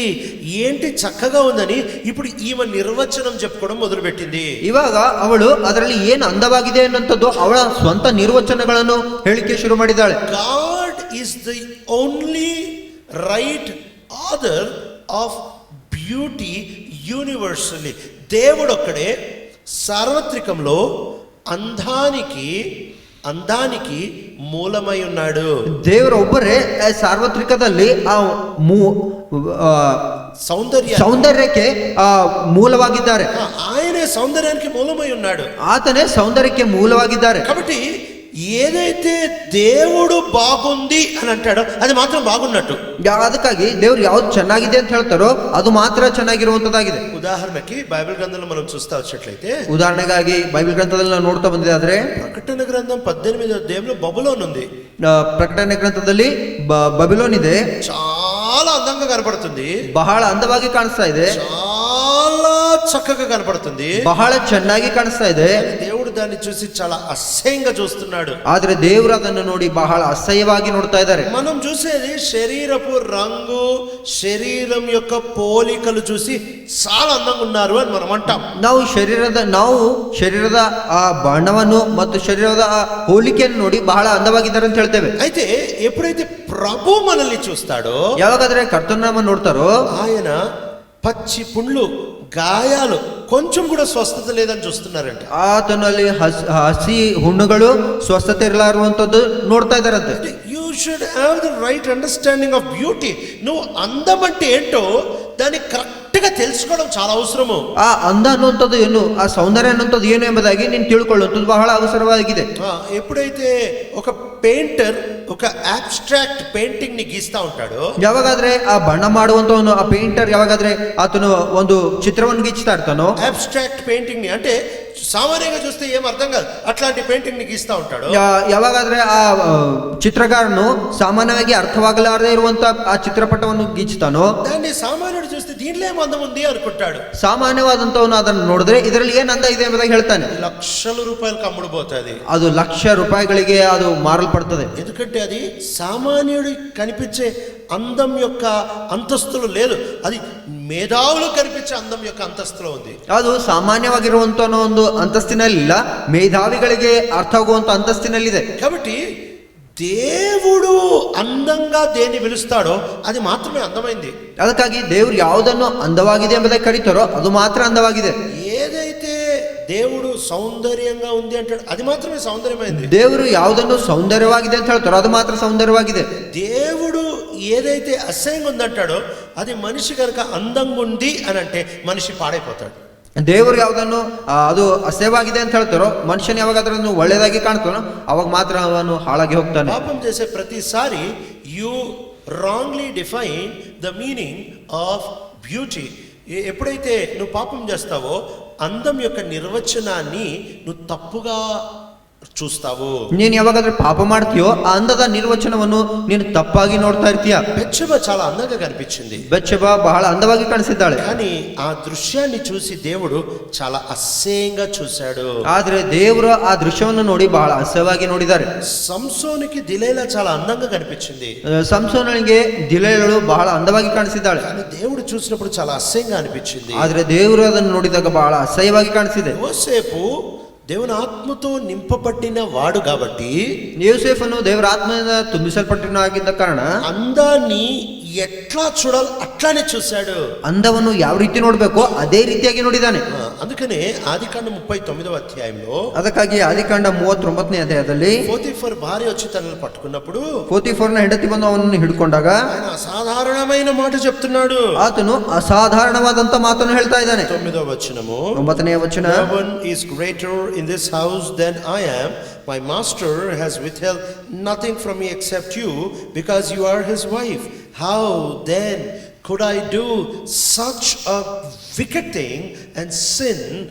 ఏంటి చక్కగా ఉందని ఇప్పుడు ఈమె నిర్వచనం చెప్పుకోవడం మొదలుపెట్టింది. ಇವಾಗ ಅವಳು ಅದರಲ್ಲಿ ಏನು ಅಂದವಾಗಿದೆ ಅನ್ನುವಂಥದ್ದು ಅವಳ ಸ್ವಂತ ನಿರ್ವಚನಗಳನ್ನು ಹೇಳಿಕೆ ಶುರು ಮಾಡಿದ್ದಾಳೆ. God is the only right author of beauty universally. దేవుడు ఒక్కడే సార్వత్రికంలో అందానికి మూలమై ఉన్నాడు. ದೇವರ ಒಬ್ಬರೇ ಸಾರ್ವತ್ರಿಕದಲ್ಲಿ ಆ ಸೌಂದರ್ಯಕ್ಕೆ ಮೂಲವಾಗಿದ್ದಾರೆ. ఆయనే సౌందర్యానికి మూలమై ఉన్నాడు. ಆತನೇ ಸೌಂದರ್ಯಕ್ಕೆ ಮೂಲವಾಗಿದ್ದಾರೆ. కాబట్టి ఏదైతే దేవుడు బాగుంది అని అంటాడో అది మాత్రం బాగున్నట్టు. ಅದಕ್ಕಾಗಿ ದೇವ್ರು ಯಾವ್ದು ಚೆನ್ನಾಗಿದೆ ಅಂತ ಹೇಳ್ತಾರೋ ಅದು ಮಾತ್ರ ಚೆನ್ನಾಗಿರುವಂತದ್ದಾಗಿದೆ. ఉదాహరణకి బైబిల్ గ్రంథంలో మనం చూస్తా వచ్చినట్లయితే, ಉದಾಹರಣೆಗಾಗಿ ಬೈಬಲ್ ಗ್ರಂಥದಲ್ಲಿ ನಾವು ನೋಡ್ತಾ ಬಂದಿದ್ದಾದ್ರೆ ప్రకటన గ్రంథం 18వ అధ్యాయంలో బబులోన్ ఉంది. ಪ್ರಕಟಣೆ ಗ್ರಂಥದಲ್ಲಿ ಬಬಿಲೋನ್ ಇದೆ. చాలా అందంగా కనపడుతుంది, ಬಹಳ ಅಂದವಾಗಿ ಕಾಣಿಸ್ತಾ ಇದೆ, చాలా చక్కగా కనపడుతుంది, ಬಹಳ ಚೆನ್ನಾಗಿ ಕಾಣಿಸ್ತಾ ಇದೆ. దేవుడు దాన్ని చూసి చాలా అసహ్యంగా చూస్తున్నాడు. ಆದ್ರೆ ದೇವರು ಅದನ್ನು ನೋಡಿ ಬಹಳ ಅಸಹ್ಯವಾಗಿ ನೋಡ್ತಾ ಇದ್ದಾರೆ. మనం చూసేది శరీరపు రంగు, శరీరం యొక్క పోలికలు చూసి చాలా అందంగా ఉన్నారు అని మనం అంటాం. ನಾವು ಶರೀರದ ಆ ಬಣ್ಣವನ್ನು ಮತ್ತು ಶರೀರದ ಆ ಹೋಲಿಕೆಯನ್ನು ನೋಡಿ ಬಹಳ ಅಂದವಾಗಿದ್ದಾರೆ ಅಂತ ಹೇಳ್ತೇವೆ. అయితే ఎప్పుడైతే ప్రభు మనల్ని చూస్తాడో, ಯಾವಾಗಾದ್ರೆ ಕರ್ತನ ನಮ್ಮನ್ನು ನೋಡ್ತಾರೋ, ఆయన పచ్చి పుండ్లు, గాయాలు, కొంచెం కూడా స్వస్థత లేదని చూస్తున్నారంట. ಆತನಲ್ಲಿ ಹಸಿ ಹುಣ್ಣುಗಳು, ಸ್ವಸ್ಥತೆ ಇರಲಾರುವಂತದ್ದು ನೋಡ್ತಾ ಇದ್ದಾರಂತೆ. You should have the right understanding of beauty. నువ్వు అందం అంటే ఏంటో దాన్ని కరెక్ట్ గా తెలుసుకోవడం చాలా అవసరము. ಆ ಅಂದ ಅನ್ನುವಂಥದ್ದು ಏನು, ಆ ಸೌಂದರ್ಯ ಅನ್ನುವಂಥದ್ದು ಏನು ಎಂಬುದಾಗಿ ನೀನು ತಿಳ್ಕೊಳ್ಳುವಂಥದ್ದು ಬಹಳ ಅವಸರವಾಗಿದೆ. ఎప్పుడైతే ఒక పెయింటర్ ఒక అబ్స్ట్రాక్ట్ పెయింటింగ్ ని గీస్తా ఉంటాడో, ಯಾವಾಗಾದ್ರೆ ಆ ಬಣ್ಣ ಮಾಡುವಂತವನು, ಆ ಪೇಂಟರ್ ಯಾವಾಗಾದ್ರೆ ಆತನು ಒಂದು ಚಿತ್ರವನ್ನು ಗೀಚ್ತಾ ಇರ್ತಾನೋ, అబ్స్ట్రాక్ట్ పెయింటింగ్ ని అంటే సామాన్యంగా చూస్తే ఏం అర్థం కాదు, అట్లాంటి పెయింటింగ్ ని గీస్తా ఉంటాడు. ಯಾವಾಗಾದ್ರೆ ಆ ಚಿತ್ರಕಾರನು ಸಾಮಾನ್ಯವಾಗಿ ಅರ್ಥವಾಗಲಾರದೆ ಇರುವಂತ ಆ ಚಿತ್ರಪಟವನ್ನು ಗೀಚ್ತಾನೋ, దాన్ని సామాన్యుడు చూస్తే దీంట్లో ఏం అందం ఉంది అనుకుంటాడు. ಸಾಮಾನ್ಯವಾದಂತವನು ಅದನ್ನು ನೋಡಿದ್ರೆ ಇದರಲ್ಲಿ ಏನ್ ಅಂದ ಇದೆ ಎಂಬುದಾಗಿ ಹೇಳ್ತಾನೆ. లక్షల రూపాయలకు అమ్ముడుపోతుంది, ಅದು ₹1,00,000 ಅದು ಮಾರಲ್ಪಡ್ತದೆ. ఎందుకంటే అది సామాన్యుడి కనిపించే అందం యొక్క అంతస్తులు లేదు, అది మేధావులు కనిపించే అందం యొక్క అంతస్తులో ఉంది. ಅದು ಸಾಮಾನ್ಯವಾಗಿರುವಂತ ಒಂದು ಅಂತಸ್ತಿನಲ್ಲಿಲ್ಲ, ಮೇಧಾವಿಗಳಿಗೆ ಅರ್ಥ ಆಗುವಂತ ಅಂತಸ್ತಿನಲ್ಲಿದೆ. కాబట్టి దేవుడు అందంగా దేన్ని పిలుస్తాడో అది మాత్రమే అందమైంది. ಅದಕ್ಕಾಗಿ ದೇವರು ಯಾವುದನ್ನು ಅಂದವಾಗಿದೆ ಎಂಬುದಾಗಿ ಕರೀತಾರೋ ಅದು ಮಾತ್ರ ಅಂದವಾಗಿದೆ. ఏదైతే దేవుడు సౌందర్యంగా ఉంది అంటాడు అది మాత్రమే సౌందర్యమైంది. ದೇವರು ಯಾವುದನ್ನು ಸೌಂದರ್ಯವಾಗಿದೆ ಅಂತ ಹೇಳ್ತಾರೋ ಅದು ಮಾತ್ರ ಸೌಂದರ್ಯವಾಗಿದೆ. దేవుడు ఏదైతే అసహ్యంగా ఉందంటాడో అది మనిషి కనుక అందంగా ఉంది అని అంటే మనిషి పాడైపోతాడు. ದೇವರು ಯಾವುದನ್ನು ಅದು ಅಸಹ್ಯವಾಗಿದೆ ಅಂತ ಹೇಳ್ತಾರೋ, ಮನುಷ್ಯನ ಯಾವಾಗಾದ್ರೂ ಒಳ್ಳೆಯದಾಗಿ ಕಾಣ್ತಾನೋ ಅವಾಗ ಮಾತ್ರ ಅವನು ಹಾಳಾಗಿ ಹೋಗ್ತಾನೆ. పాపం చేసే ప్రతిసారి you wrongly define the meaning of beauty. ఎప్పుడైతే నువ్వు పాపం చేస్తావో అందం యొక్క నిర్వచనాన్ని నువ్వు తప్పుగా చూస్తావు. ನೀನು ಯಾವಾಗಾದ್ರೂ ಪಾಪ ಮಾಡ್ತೀಯೋ ಆ ಅಂದದ ನಿರ್ವಚನವನ್ನು ನೀನು ತಪ್ಪಾಗಿ ನೋಡ್ತಾ ಇರ್ತೀಯ. బెత్షెబ చాలా అందంగా కనిపించింది, బెత్షెబ బహಳ అంದವಾಗಿ ಕಾಣಿಸಿದ್ದಾಳೆ. కానీ ఆ దృశ్యాన్ని చూసి దేవుడు చాలా అసహ్యంగా చూశాడు. ಆದ್ರೆ ದೇವರು ಆ ದೃಶ್ಯವನ್ನು ನೋಡಿ ಬಹಳ ಅಸಹ್ಯವಾಗಿ ನೋಡಿದ್ದಾರೆ. సంసోనుకి దిలైలా చాలా అందంగా కనిపించింది, ಸಂಸೋನನಿಗೆ ದಿಲೈಲಳು ಬಹಳ ಅಂದವಾಗಿ ಕಾಣಿಸಿದ್ದಾಳೆ. కానీ దేవుడు చూసినప్పుడు చాలా అసహ్యంగా అనిపించింది. ಆದ್ರೆ ದೇವರು ಅದನ್ನು ನೋಡಿದಾಗ ಬಹಳ ಅಸಹ್ಯವಾಗಿ ಕಾಣಿಸಿದೆ. యోసేపు దేవుని ఆత్మతో నింపబడిన వాడు కాబట్టి, యోసేಫನು ದೇವರ ಆತ್ಮದಿಂದ ತುಂಬಿಸಲ್ಪಟ್ಟಿನಾಗಿದ್ದ ಕಾರಣ అందాన్ని ఎట్లా చూడాలి అట్లానే చూశాడు. అందವನ್ನು ಯಾವ ರೀತಿ ನೋಡ್ಬೇಕೋ ಅದೇ ರೀತಿಯಾಗಿ ನೋಡಿದ್ದಾನೆ. అందుకనే ఆదికాండ 39వ అధ్యాయంలో, ಅದಕ್ಕಾಗಿ ಆದಿಕಾಂಡ 39ನೇ ಅಧ್ಯಾಯದಲ್ಲಿ పోతిఫర్ భార్య వచ్చి తనను పట్టుకున్నప్పుడు ಪೋತಿಫರನ ಹೆಂಡತಿ ಬಂದು ಅವನನ್ನು ಹಿಡ್ಕೊಂಡಾಗ ఆయన అసాధారణమైన మాట చెప్తున్నాడు. ಆತನು ಅಸಾಧಾರಣವಾದಂತ ಮಾತನ್ನು ಹೇಳ್ತಾ ಇದ್ದಾನೆ. 9వ వచనము, 9ನೇ ವಚನ, No one is greater in this house than I am. My master has withheld nothing from me except you, because you are his wife. How then could I do such a wicked thing and sin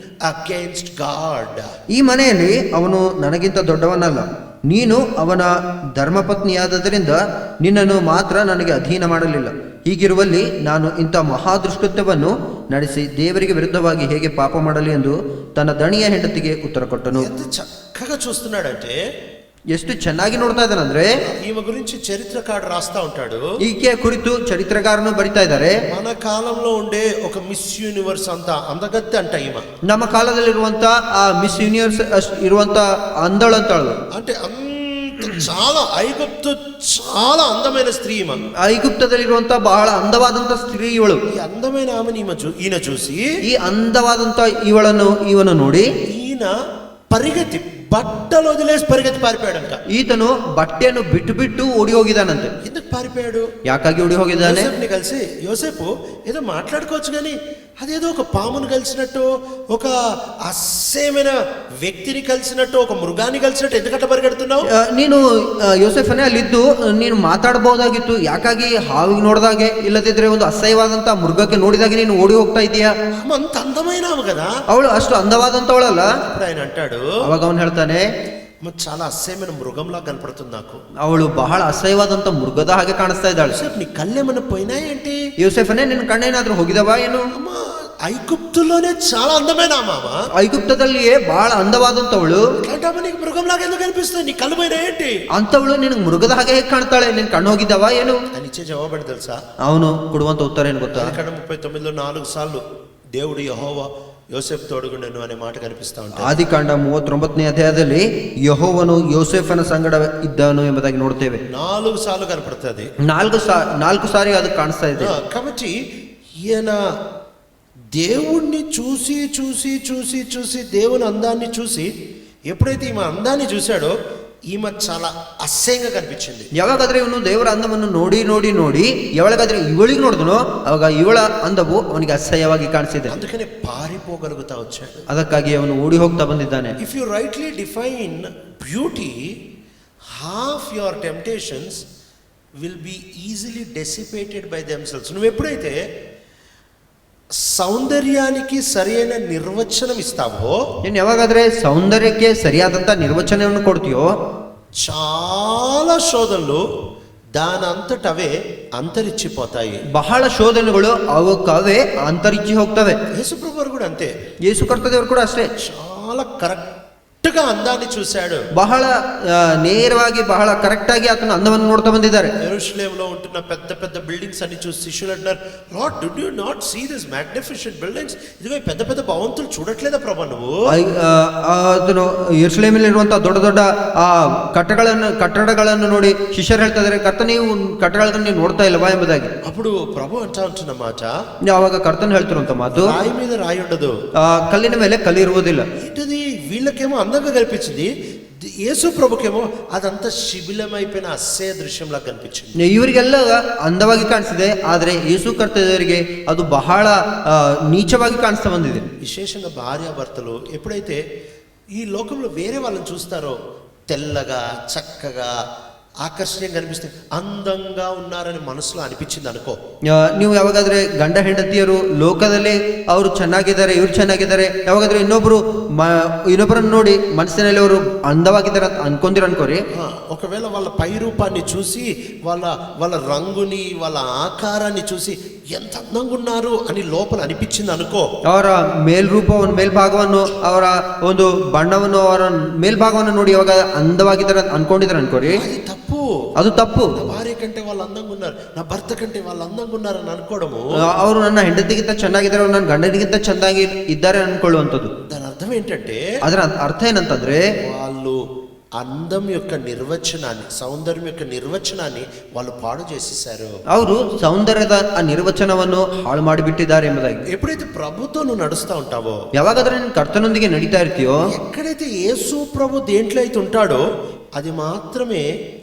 against God? ಈ ಮನೆಯಲ್ಲಿ ಅವನು ನನಗಿಂತ ದೊಡ್ಡವನಲ್ಲ, ನೀನು ಅವನ ಧರ್ಮಪತ್ನಿಯಾದದರಿಂದ ನಿನ್ನನ್ನು ಮಾತ್ರ ನನಗೆ ಅಧೀನ ಮಾಡಲಿಲ್ಲ. ಹೀಗಿರುವಲ್ಲಿ ನಾನು ಇಂಥ ಮಹಾದೃಷ್ಟತ್ವವನ್ನು ನಡೆಸಿ ದೇವರಿಗೆ ವಿರುದ್ಧವಾಗಿ ಹೇಗೆ ಪಾಪ ಮಾಡಲಿ ಎಂದು ತನ್ನ ದಣಿಯ ಹೆಂಡತಿಗೆ ಉತ್ತರ ಕೊಟ್ಟನು. ఎంత చక్కగా చూస్తున్నాడంటే, ಎಷ್ಟು ಚೆನ್ನಾಗಿ ನೋಡ್ತಾ ಇದ್ದಾನಂದ್ರೆ ఈమె గురించి చరిత్రకారుడు రాస్తా ఉంటాడు. ಈಕೆ ಕುರಿತು ಚರಿತ್ರಕಾರನು ಬರಿತಾ ಇದ್ದಾರೆ. మన కాలంలో ఉండే ఒక మిస్ యూనివర్స్ అంత అందగత్తె అంట ఈమె. ನಮ್ಮ ಕಾಲದಲ್ಲಿರುವಂತ ಆ ಮಿಸ್ ಯೂನಿವರ್ಸ್ ಇರುವಂತ ಅಂದಳು ಅಂತಾಳು. అంటే చాలా ఐగుప్తు చాలా అందమైన స్త్రీ ఈమె. ಐಗುಪ್ತದಲ್ಲಿರುವಂತ ಬಹಳ ಅಂದವಾದಂತ ಸ್ತ್ರೀ ಇವಳು. ఈ అందమైన ఆమెను ఈయన చూసి ಈ ಅಂದವಾದಂತ ಇವನು ನೋಡಿ ఈయన పరిగెత్తి బట్టలు వదిలేసి పరిగెత్తి పారిపోయాడంట. ಈತನು ಬಟ್ಟೆಯನ್ನು ಬಿಟ್ಟು ಬಿಟ್ಟು ಓಡಿ ಹೋಗಿದ್ದಾನಂತೆ. ఎందుకు పారిపోయాడు? ಯಾಕಾಗಿ ಓಡಿ ಹೋಗಿದ್ದಾನೆ? యోసేపుని కలిసి యోసేపు ఏదో మాట్లాడుకోవచ్చు కానీ అదేదో ఒక పామును కలిసినట్టు, ఒక అసహ్యమైన వ్యక్తిని కలిసినట్టు, ఒక మృగాన్ని కలిసినట్టు ఎందుకంటే పరిగెడుతున్నావు? ನೀನು ಯೋಸೆಫನೇ ಅಲ್ಲಿದ್ದು ನೀನು ಮಾತಾಡಬಹುದಾಗಿತ್ತು, ಯಾಕಾಗಿ ಹಾವಿಗೆ ನೋಡಿದಾಗೆ ಇಲ್ಲದಿದ್ರೆ ಒಂದು ಅಸಹ್ಯವಾದಂತ ಮೃಗಕ್ಕೆ ನೋಡಿದಾಗೆ ನೀನು ಓಡಿ ಹೋಗ್ತಾ ಇದೀಯಾ? అంత అందమైన ఆమె కదా, ಅವಳು ಅಷ್ಟು ಅಂದವಾದಂತವಳಲ್ಲ. ఇప్పుడు ఆయన అంటాడు, ಅವಾಗ ಅವನು ಹೇಳ್ತಾನೆ, చాలా అసహ్యమైన మృగంలా కనపడుతుంది నాకు. ಅವಳು ಬಹಳ ಅಸಹ್ಯವಾದಂತ ಮೃಗದ ಹಾಗೆ ಕಾಣಿಸ್ತಾ ಇದ್ದಾಳೆ. నీ కళ్ళేమన్నా పోయినాయేంటి? ಯೋಸೆಫನೇ ನಿನ್ನ ಕಣ್ಣೇನಾದ್ರೂ ಹೋಗಿದವಾ ಏನು? ఐగుప్తులోనే చాలా అందమైన మామ, ಐಗುಪ್ತದಲ್ಲಿಯೇ ಬಹಳ ಅಂದವಾದಂತವಳು, నీకు మృగంలాగా ఎందుకు కనిపిస్తుంది? నీ కళ్ళు పోయినాయేంటి? ಅಂತವಳು ನಿನಗೆ ಮೃಗದ ಹಾಗೆ ಹೇಗೆ ಕಾಣ್ತಾಳೆ? ನಿನ್ ಕಣ್ಣು ಹೋಗಿದ್ದವಾ ಏನು? అని ఇచ్చే జవాబు ఏంటి తెలుసా? ಅವನು ಕೊಡುವಂತ ಉತ್ತರ ಏನು ಗೊತ್ತಾ? 39లో 4 సార్లు దేవుడు యెహోవా యోసేపు తోడుగుండెను అనే మాట కనిపిస్తా ఉంటుంది. ಆದಿಕಾಂಡ 39ನೇ ಅಧ್ಯಾಯದಲ್ಲಿ ಯೆಹೋವನು ಯೋಸೇಫನ ಸಂಗಡ ಇದ್ದನು ಎಂಬುದಾಗಿ ನೋಡ್ತೇವೆ. 4 సార్లు కనపడుతుంది. 4 ಸಾರಿ ಅದು ಕಾಣಿಸ್ತಾ ಇದೆ. కాబట్టి ఈయన దేవుణ్ణి చూసి చూసి చూసి చూసి దేవుని అందాన్ని చూసి ఎప్పుడైతే ఈమె అందాన్ని చూశాడో ఈమె చాలా ಅಸಹ್ಯಂగా ಕನಿಪಿಸಿಂది. ಯಾವಾಗಾದ್ರೆ ಇವನು ದೇವರ ಅಂದವನ್ನು ನೋಡಿ ನೋಡಿ ನೋಡಿ ಯಾವಾಗಾದ್ರೆ ಇವಳಿಗೆ ನೋಡಿದನೋ ಅವಾಗ ಇವಳ ಅಂದವು ಅವನಿಗೆ ಅಸಹ್ಯವಾಗಿ ಕಾಣಿಸಿದೆ. అందుకనే పారిపోగలుగుతా వచ్చాడు. ಅದಕ್ಕಾಗಿ ಅವನು ಓಡಿ ಹೋಗ್ತಾ ಬಂದಿದ್ದಾನೆ. If you rightly define beauty, half your temptations will be easily dissipated by themselves. నువ్వు ఎప్పుడైతే సౌందర్యానికి సరైన నిర్వచనం ఇస్తావో, ನೀನು ಯಾವಾಗಾದ್ರೆ ಸೌಂದರ್ಯಕ್ಕೆ ಸರಿಯಾದಂತ ನಿರ್ವಚನವನ್ನು ಕೊಡ್ತೀಯೋ, చాలా శోధనలు దానంతటవే అంతరించిపోతాయి. ಬಹಳ ಶೋಧನೆಗಳು ಅವಕ್ಕವೇ ಅಂತರಿಚ್ಚಿ ಹೋಗ್ತವೆ. యేసుప్రభు వారు కూడా అంతే. ಯೇಸು ಕರ್ತದೇವರು ಕೂಡ ಅಷ್ಟೇ. చాలా కరెక్ట్ గా అందాన్ని చూశాడు. ಬಹಳ ನೇರವಾಗಿ ಬಹಳ ಕರೆಕ್ಟ್ ಆಗಿ ಆತನ ಅಂದವನ್ನು ನೋಡ್ತಾ ಬಂದಿದ್ದಾರೆ. యెరూషలేములో ఉంటున్న పెద్ద పెద్ద బిల్డింగ్స్ అన్ని చూసి శిష్యులు అంటారు, lord do you not see this magnificent buildings? ఇదిగో ఈ పెద్ద పెద్ద భవంతులు చూడట్లేదా ప్రభు నువ్వు? ಆತನು ಯೆರೂಸಲೇಮಿನಲ್ಲಿರುವಂತಹ ದೊಡ್ಡ ದೊಡ್ಡ ಆ ಕಟ್ಟಡಗಳನ್ನು ನೋಡಿ ಶಿಷ್ಯರು ಹೇಳ್ತಾ ಇದ್ದಾರೆ, ಕರ್ತ ನೀವು ಕಟ್ಟಡಗಳನ್ನು ನೀವು ನೋಡ್ತಾ ಇಲ್ಲವಾ ಎಂಬುದಾಗಿ. అప్పుడు ప్రభు అంటా ఉంటున్న మాట, ಅವಾಗ ಕರ್ತನ ಹೇಳ್ತಿರುವಂತ ಮಾತು, రాయి మీద రాయి ఉండదు, ಕಲ್ಲಿನ ಮೇಲೆ ಕಲ್ಲು ಇರುವುದಿಲ್ಲ. ఏంటిది? వీళ్ళకేమో అందంగా కనిపించింది, యేసు ప్రభుకేమో అదంతా శిథిలమైపోయిన అసహ్య దృశ్యంలా కనిపించింది. ಇವರಿಗೆಲ್ಲ ಅಂದವಾಗಿ ಕಾಣಿಸಿದೆ, ಆದ್ರೆ ಯೇಸು ಕರ್ತದವರಿಗೆ ಅದು ಬಹಳ ನೀಚವಾಗಿ ಕಾಣಿಸ್ತಾ ಬಂದಿದೆ. విశేషంగా భార్యాభర్తలు ఎప్పుడైతే ఈ లోకంలో వేరే వాళ్ళని చూస్తారో తెల్లగా చక్కగా ఆకర్షణీయంగా కనిపిస్తే అందంగా ఉన్నారని మనసులో అనిపించింది అనుకో. ನೀವು ಯಾವಾಗಾದ್ರೆ ಗಂಡ ಹೆಂಡತಿಯರು ಲೋಕದಲ್ಲಿ ಅವರು ಚೆನ್ನಾಗಿದ್ದಾರೆ, ಇವ್ರು ಚೆನ್ನಾಗಿದ್ದಾರೆ, ಯಾವಾಗಾದ್ರೆ ಇನ್ನೊಬ್ಬರನ್ನು ನೋಡಿ ಮನಸ್ಸಿನಲ್ಲಿ ಅವರು ಅಂದವಾಗಿದ್ದಾರೆ ಅಂತ ಅನ್ಕೋರಿ. ఒకవేళ వాళ్ళ పై రూపాన్ని చూసి వాళ్ళ రంగుని వాళ్ళ ఆకారాన్ని చూసి ఎంత అందంగా ఉన్నారు అని లోపల ಅನಿಪಿಸಿಂದ ಅನ್ಕೋ. ಅವರ ಮೇಲ್ರೂಪವನ್ನು ಮೇಲ್ಭಾಗವನ್ನು ಅವರ ಒಂದು ಬಣ್ಣವನ್ನು ಅವರ ಮೇಲ್ಭಾಗವನ್ನು ನೋಡಿ ಯಾವಾಗ ಅಂದವಾಗಿದ್ದಾರೆ ಅಂತ ಅನ್ಕೊಂಡಿದ್ದಾರೆ ಅನ್ಕೋರಿ. ಅದು ತಪ್ಪು. నా భార్య కంటే వాళ్ళు అందంగా ఉన్నారు, నా భర్త కంటే వాళ్ళు అందంగా ఉన్నారు అని అనుకోవడము, ಅವರು ನನ್ನ ಹೆಂಡತಿಗಿಂತ ಚೆನ್ನಾಗಿದ್ದಾರೆ, ನನ್ನ ಗಂಡನಿಗಿಂತ ಚೆನ್ನಾಗಿ ಇದ್ದಾರೆ ಅನ್ಕೊಳ್ಳುವಂಥದ್ದು. దాని అర్థం ఏంటంటే, ಅದರ ಅರ್ಥ ಏನಂತಂದ್ರೆ వాళ్ళు అందం యొక్క నిర్వచనాన్ని, సౌందర్యం యొక్క నిర్వచనాన్ని వాళ్ళు పాడు చేసేసారు. ಅವರು ಸೌಂದರ್ಯದ ಆ ನಿರ್ವಚನವನ್ನು ಹಾಳು ಮಾಡಿಬಿಟ್ಟಿದ್ದಾರೆ ಎಂಬುದಾಗಿ. ఎప్పుడైతే ప్రభుతో నువ్వు నడుస్తా ఉంటావో, ಯಾವಾಗಾದ್ರೆ ನೀನು ಕರ್ತನೊಂದಿಗೆ ನಡೀತಾ ಇರ್ತೀಯೋ, ఎక్కడైతే యేసు ప్రభు దేంట్లో అయితే ఉంటాడో అది మాత్రమే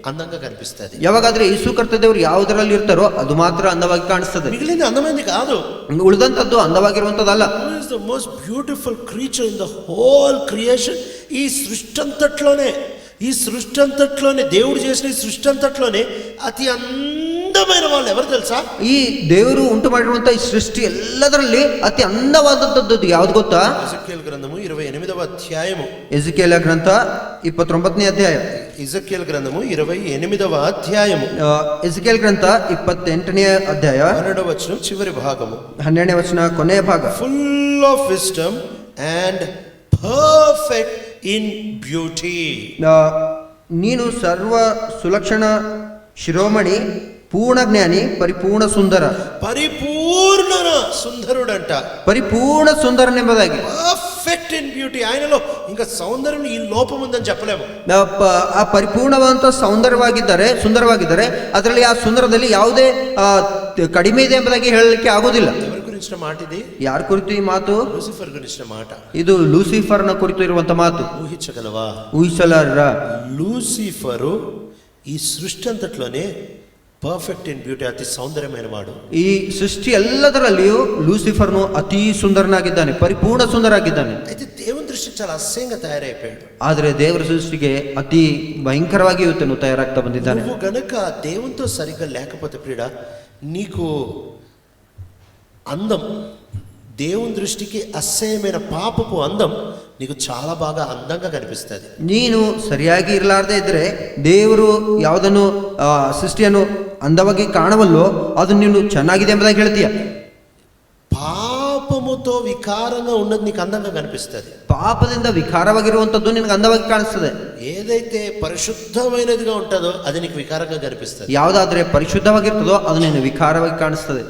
అందంగా కనిపిస్తుంది. ಯಾವಾಗಾದ್ರೆ ಯೇಸು ಕರ್ತದೇವರು ಯಾವುದರಲ್ಲಿ ಇರ್ತಾರೋ ಅದು ಮಾತ್ರ ಅಂದವಾಗಿ ಕಾಣಿಸ್ತದೆ, మిగిలిన అందమైంది కాదు. ಉಳಿದಂತದ್ದು ಅಂದವಾಗಿರುವಂತದ್ದಲ್ಲ. Who is the most beautiful creature in the whole creation? ఈ సృష్టి అంతట్లోనే దేవుడు చేసిన ఈ సృష్టి అంతట్లోనే అతి అందమైన వాళ్ళు ఎవరు తెలుసా? ಈ ದೇವರು ಉಂಟು ಮಾಡಿರುವಂತಹ ಈ ಸೃಷ್ಟಿ ಎಲ್ಲದರಲ್ಲಿ ಅತಿ ಅಂದವಾದದ್ದು ಯಾವ್ದು ಗೊತ್ತಾ? ఎజెకియల్ గ్రంథము 28వ అధ్యాయము. ಎಜೆಕಿಯೇಲ ಗ್ರಂಥ 29ನೇ ಅಧ್ಯಾಯ. ఎజెకియల్ గ్రంథము 28వ అధ్యాయము. ಎಜೆಕಿಯೇಲ ಗ್ರಂಥ 28ನೇ ಅಧ್ಯಾಯ 12వ వచనం చివరి భాగము. 12ನೇ ವಚನ ಕೊನೆಯ ಭಾಗ. Full of wisdom and perfect in beauty. ನೀನು ಸರ್ವ ಸುಲಕ್ಷಣ ಶಿರೋಮಣಿ పూర్ణ జ్ఞాని పరిపూర్ణ సుందర పరిపూర్ణ సుందరుడంట పరిపూర్ణ సుందరనెంబుದಾಗಿ పర్ఫెక్ట్ ఇన్ బ్యూటీ ఆయనలో ఇంకా సౌందర్యం ఈ లోపం ఉందని చెప్పలేము ಆ ಪರಿಪೂರ್ಣವಂತ ಸೌಂದರ್ಯವಾಗಿದ್ದಾರೆ ಸುಂದರವಾಗಿದ್ದಾರೆ ಅದರಲ್ಲಿ ಆ ಸುಂದರದಲ್ಲಿ ಯಾವುದೇ ಕಡಿಮೆ ಇದೆ ಎಂಬುದಾಗಿ ಹೇಳಲಿಕ್ಕೆ ಆಗುವುದಿಲ್ಲ ఎవరి గురించిన మాట ఇది ಯಾರ ಕುರಿತು ಈ ಮಾತು ಲೂಸಿಫರ್ ಗುరించిన మాట ಇದು ಲೂಸಿಫರ್ನ ಕುರಿತು ಇರುವಂತ ಮಾತು ఊహించగలవా ಊಹಿಸಲಾರ లూసిఫరు ఈ సృష్టి అంతట్లోనే పర్ఫెక్ట్ ఇన్ బ్యూటీ అతి సౌందర్యమైన వాడు ಈ ಸೃಷ್ಟಿ ಎಲ್ಲದರಲ್ಲಿಯೂ ಲೂಸಿಫರ್ನು ಅತಿ ಸುಂದರನಾಗಿದ್ದಾನೆ ಪರಿಪೂರ್ಣ ಸುಂದರಾಗಿದ್ದಾನೆ అయితే దేవుని దృష్టి చాలా అసహ్యంగా తయారైపోయాడు ಆದರೆ ದೇವರ ಸೃಷ್ಟಿಗೆ ಅತಿ ಭయంಕರವಾಗಿ ಇವತ್ತನ್ನು ತಯಾರಾಗ್ತಾ ಬಂದಿದ್ದಾನೆ నువ్వు గనుక దేవునితో సరిగ్గా లేకపోతే ప్రియుడ నీకు అందం దేవుని దృష్టికి అసహ్యమైన పాపపు అందం నీకు చాలా బాగా అందంగా కనిపిస్తుంది ನೀನು ಸರಿಯಾಗಿ ಇರಲಾರದೆ ಇದ್ರೆ ದೇವರು ಯಾವುದನ್ನು ಸೃಷ್ಟಿಯನ್ನು ಅಂದವಾಗಿ ಕಾಣವಲ್ಲೋ ಅದು ನೀನು ಚೆನ್ನಾಗಿದೆ ಎಂಬುದಾಗಿ ಹೇಳ್ತೀಯ పాపముతో వికారంగా ఉన్నది నీకు అందంగా కనిపిస్తుంది ಪಾಪದಿಂದ ವಿಕಾರವಾಗಿರುವಂತದ್ದು ನಿನಗೆ ಅಂದವಾಗಿ ಕಾಣಿಸ್ತದೆ ఏదైతే పరిశుద్ధమైనదిగా ఉంటుందో అది నీకు వికారంగా కనిపిస్తుంది ಯಾವುದಾದ್ರೆ ಪರಿಶುದ್ಧವಾಗಿರ್ತದೋ ಅದು ನೀನು ವಿಕಾರವಾಗಿ ಕಾಣಿಸ್ತದೆ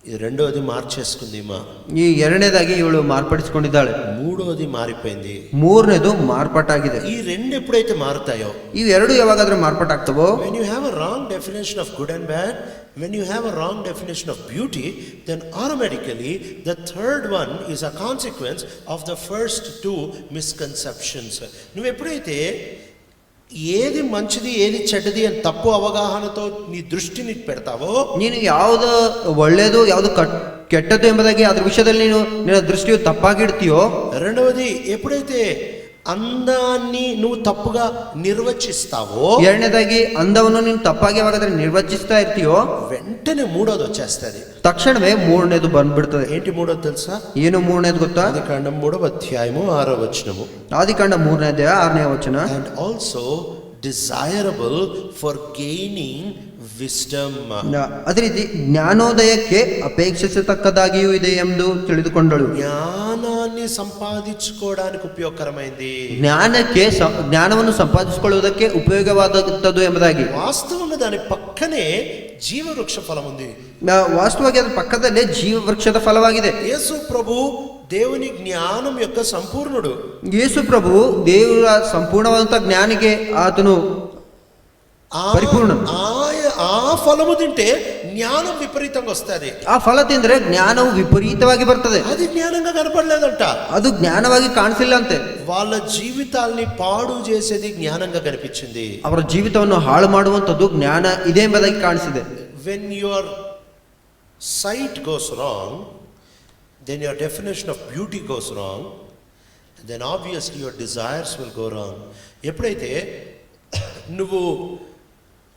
ఇది రెండోది మార్చేసుకుంది మా ಈ ಎರಡನೇದಾಗಿ ಇವಳು ಮಾರ್ಪಡಿಸಿಕೊಂಡಿದ್ದಾಳೆ మూడోది మారిపోయింది ಮೂರನೇದು ಮಾರ್ಪಾಟಾಗಿದೆ ఈ రెండు ఎప్పుడైతే మారుతాయో ಇವೆರಡು ಯಾವಾಗಾದ್ರೂ ಮಾರ್ಪಾಟಾಗ್ತವೋ when you have a wrong definition of good and bad, when you have a wrong definition of beauty, then automatically the third one is a consequence of the first two misconceptions. నువ్వు ఎప్పుడైతే ఏది మంచిది ఏది చెడ్డది అని తప్పు అవగాహనతో నీ దృష్టిని పెడతావో ನೀನು ಯಾವುದು ಒಳ್ಳೆಯದು ಯಾವುದು ಕೆಟ್ಟದ್ದು ಎಂಬುದಾಗಿ ಅದ್ರ ವಿಷಯದಲ್ಲಿ ನೀನು ನಿನ್ನ ದೃಷ್ಟಿಯು ತಪ್ಪಾಗಿಡ್ತೀಯೋ రెండవది ఎప్పుడైతే అందాన్ని నువ్వు తప్పుగా నిర్వచిస్తావో ಎರಡನೇದಾಗಿ ಅಂದವನ್ನು ನೀನು ತಪ್ಪಾಗಿ ಯಾವಾಗಾದ್ರೆ ನಿರ್ವಚಿಸ್ತಾ ಇರ್ತೀಯೋ వెంటనే మూడోది వచ్చేస్తుంది ತಕ್ಷಣವೇ ಮೂರನೇದು ಬಂದ್ಬಿಡ್ತದೆ ఏంటి మూడోది తెలుసా ಏನು ಮೂರನೇದು ಗೊತ್ತಾ ఆదికాండం 3వ అధ్యాయము 6వ వచనము ಆದಿಕಾಂಡ 3ನೇ ಅಧ್ಯಾಯ 6ನೇ ವಚನ and also desirable for gaining wisdom. ಅದೇ ರೀತಿ ಜ್ಞಾನೋದಯಕ್ಕೆ ಅಪೇಕ್ಷಿಸತಕ್ಕದಾಗಿಯೂ ಇದೆ ಎಂದು ತಿಳಿದುಕೊಂಡಳು జ్ఞానాన్ని సంపాదించుకోవడానికి ఉపయోగకరమైంది ಜ್ಞಾನವನ್ನು ಸಂಪಾದಿಸಿಕೊಳ್ಳುವುದಕ್ಕೆ ಉಪಯೋಗವಾದದ್ದು ಎಂಬುದಾಗಿ వాస్తవంగా దాని పక్కనే జీవవృక్ష ఫలం ఉంది ವಾಸ್ತವವಾಗಿ ಅದರ ಪಕ್ಕದಲ್ಲೇ ಜೀವ ವೃಕ್ಷದ ಫಲವಾಗಿದೆ యేసు ప్రభు దేవుని జ్ఞానం యొక్క సంపూర్ణుడు ಯೇಸು ಪ್ರಭು ದೇವರ ಸಂಪೂರ್ಣವಾದಂತ ಜ್ಞಾನಿಗೆ ಆತನು ಪರಿಪೂರ್ಣ ఆ ఫలము తింటే జ్ఞానం విపరీతంగా వస్తుంది ಆ ಫಲ ತಿಂದ್ರೆ ಜ್ಞಾನವು ವಿಪರೀತವಾಗಿ ಬರ್ತದೆ అది జ్ఞానంగా కనపడలేదంట ಅದು ಜ್ಞಾನವಾಗಿ ಕಾಣಿಸಿಲ್ಲ ಅಂತೆ వాళ్ళ జీవితాల్ని పాడు చేసేది జ్ఞానంగా కనిపించింది ಅವರ ಜೀವಿತವನ್ನು ಹಾಳು ಮಾಡುವಂತದ್ದು ಜ್ಞಾನ ಇದೆ ಎಂಬುದಾಗಿ ಕಾಣಿಸಿದೆ when your sight goes wrong, then your definition of beauty goes wrong, then obviously your desires will go wrong. ఎప్పుడైతే నువ్వు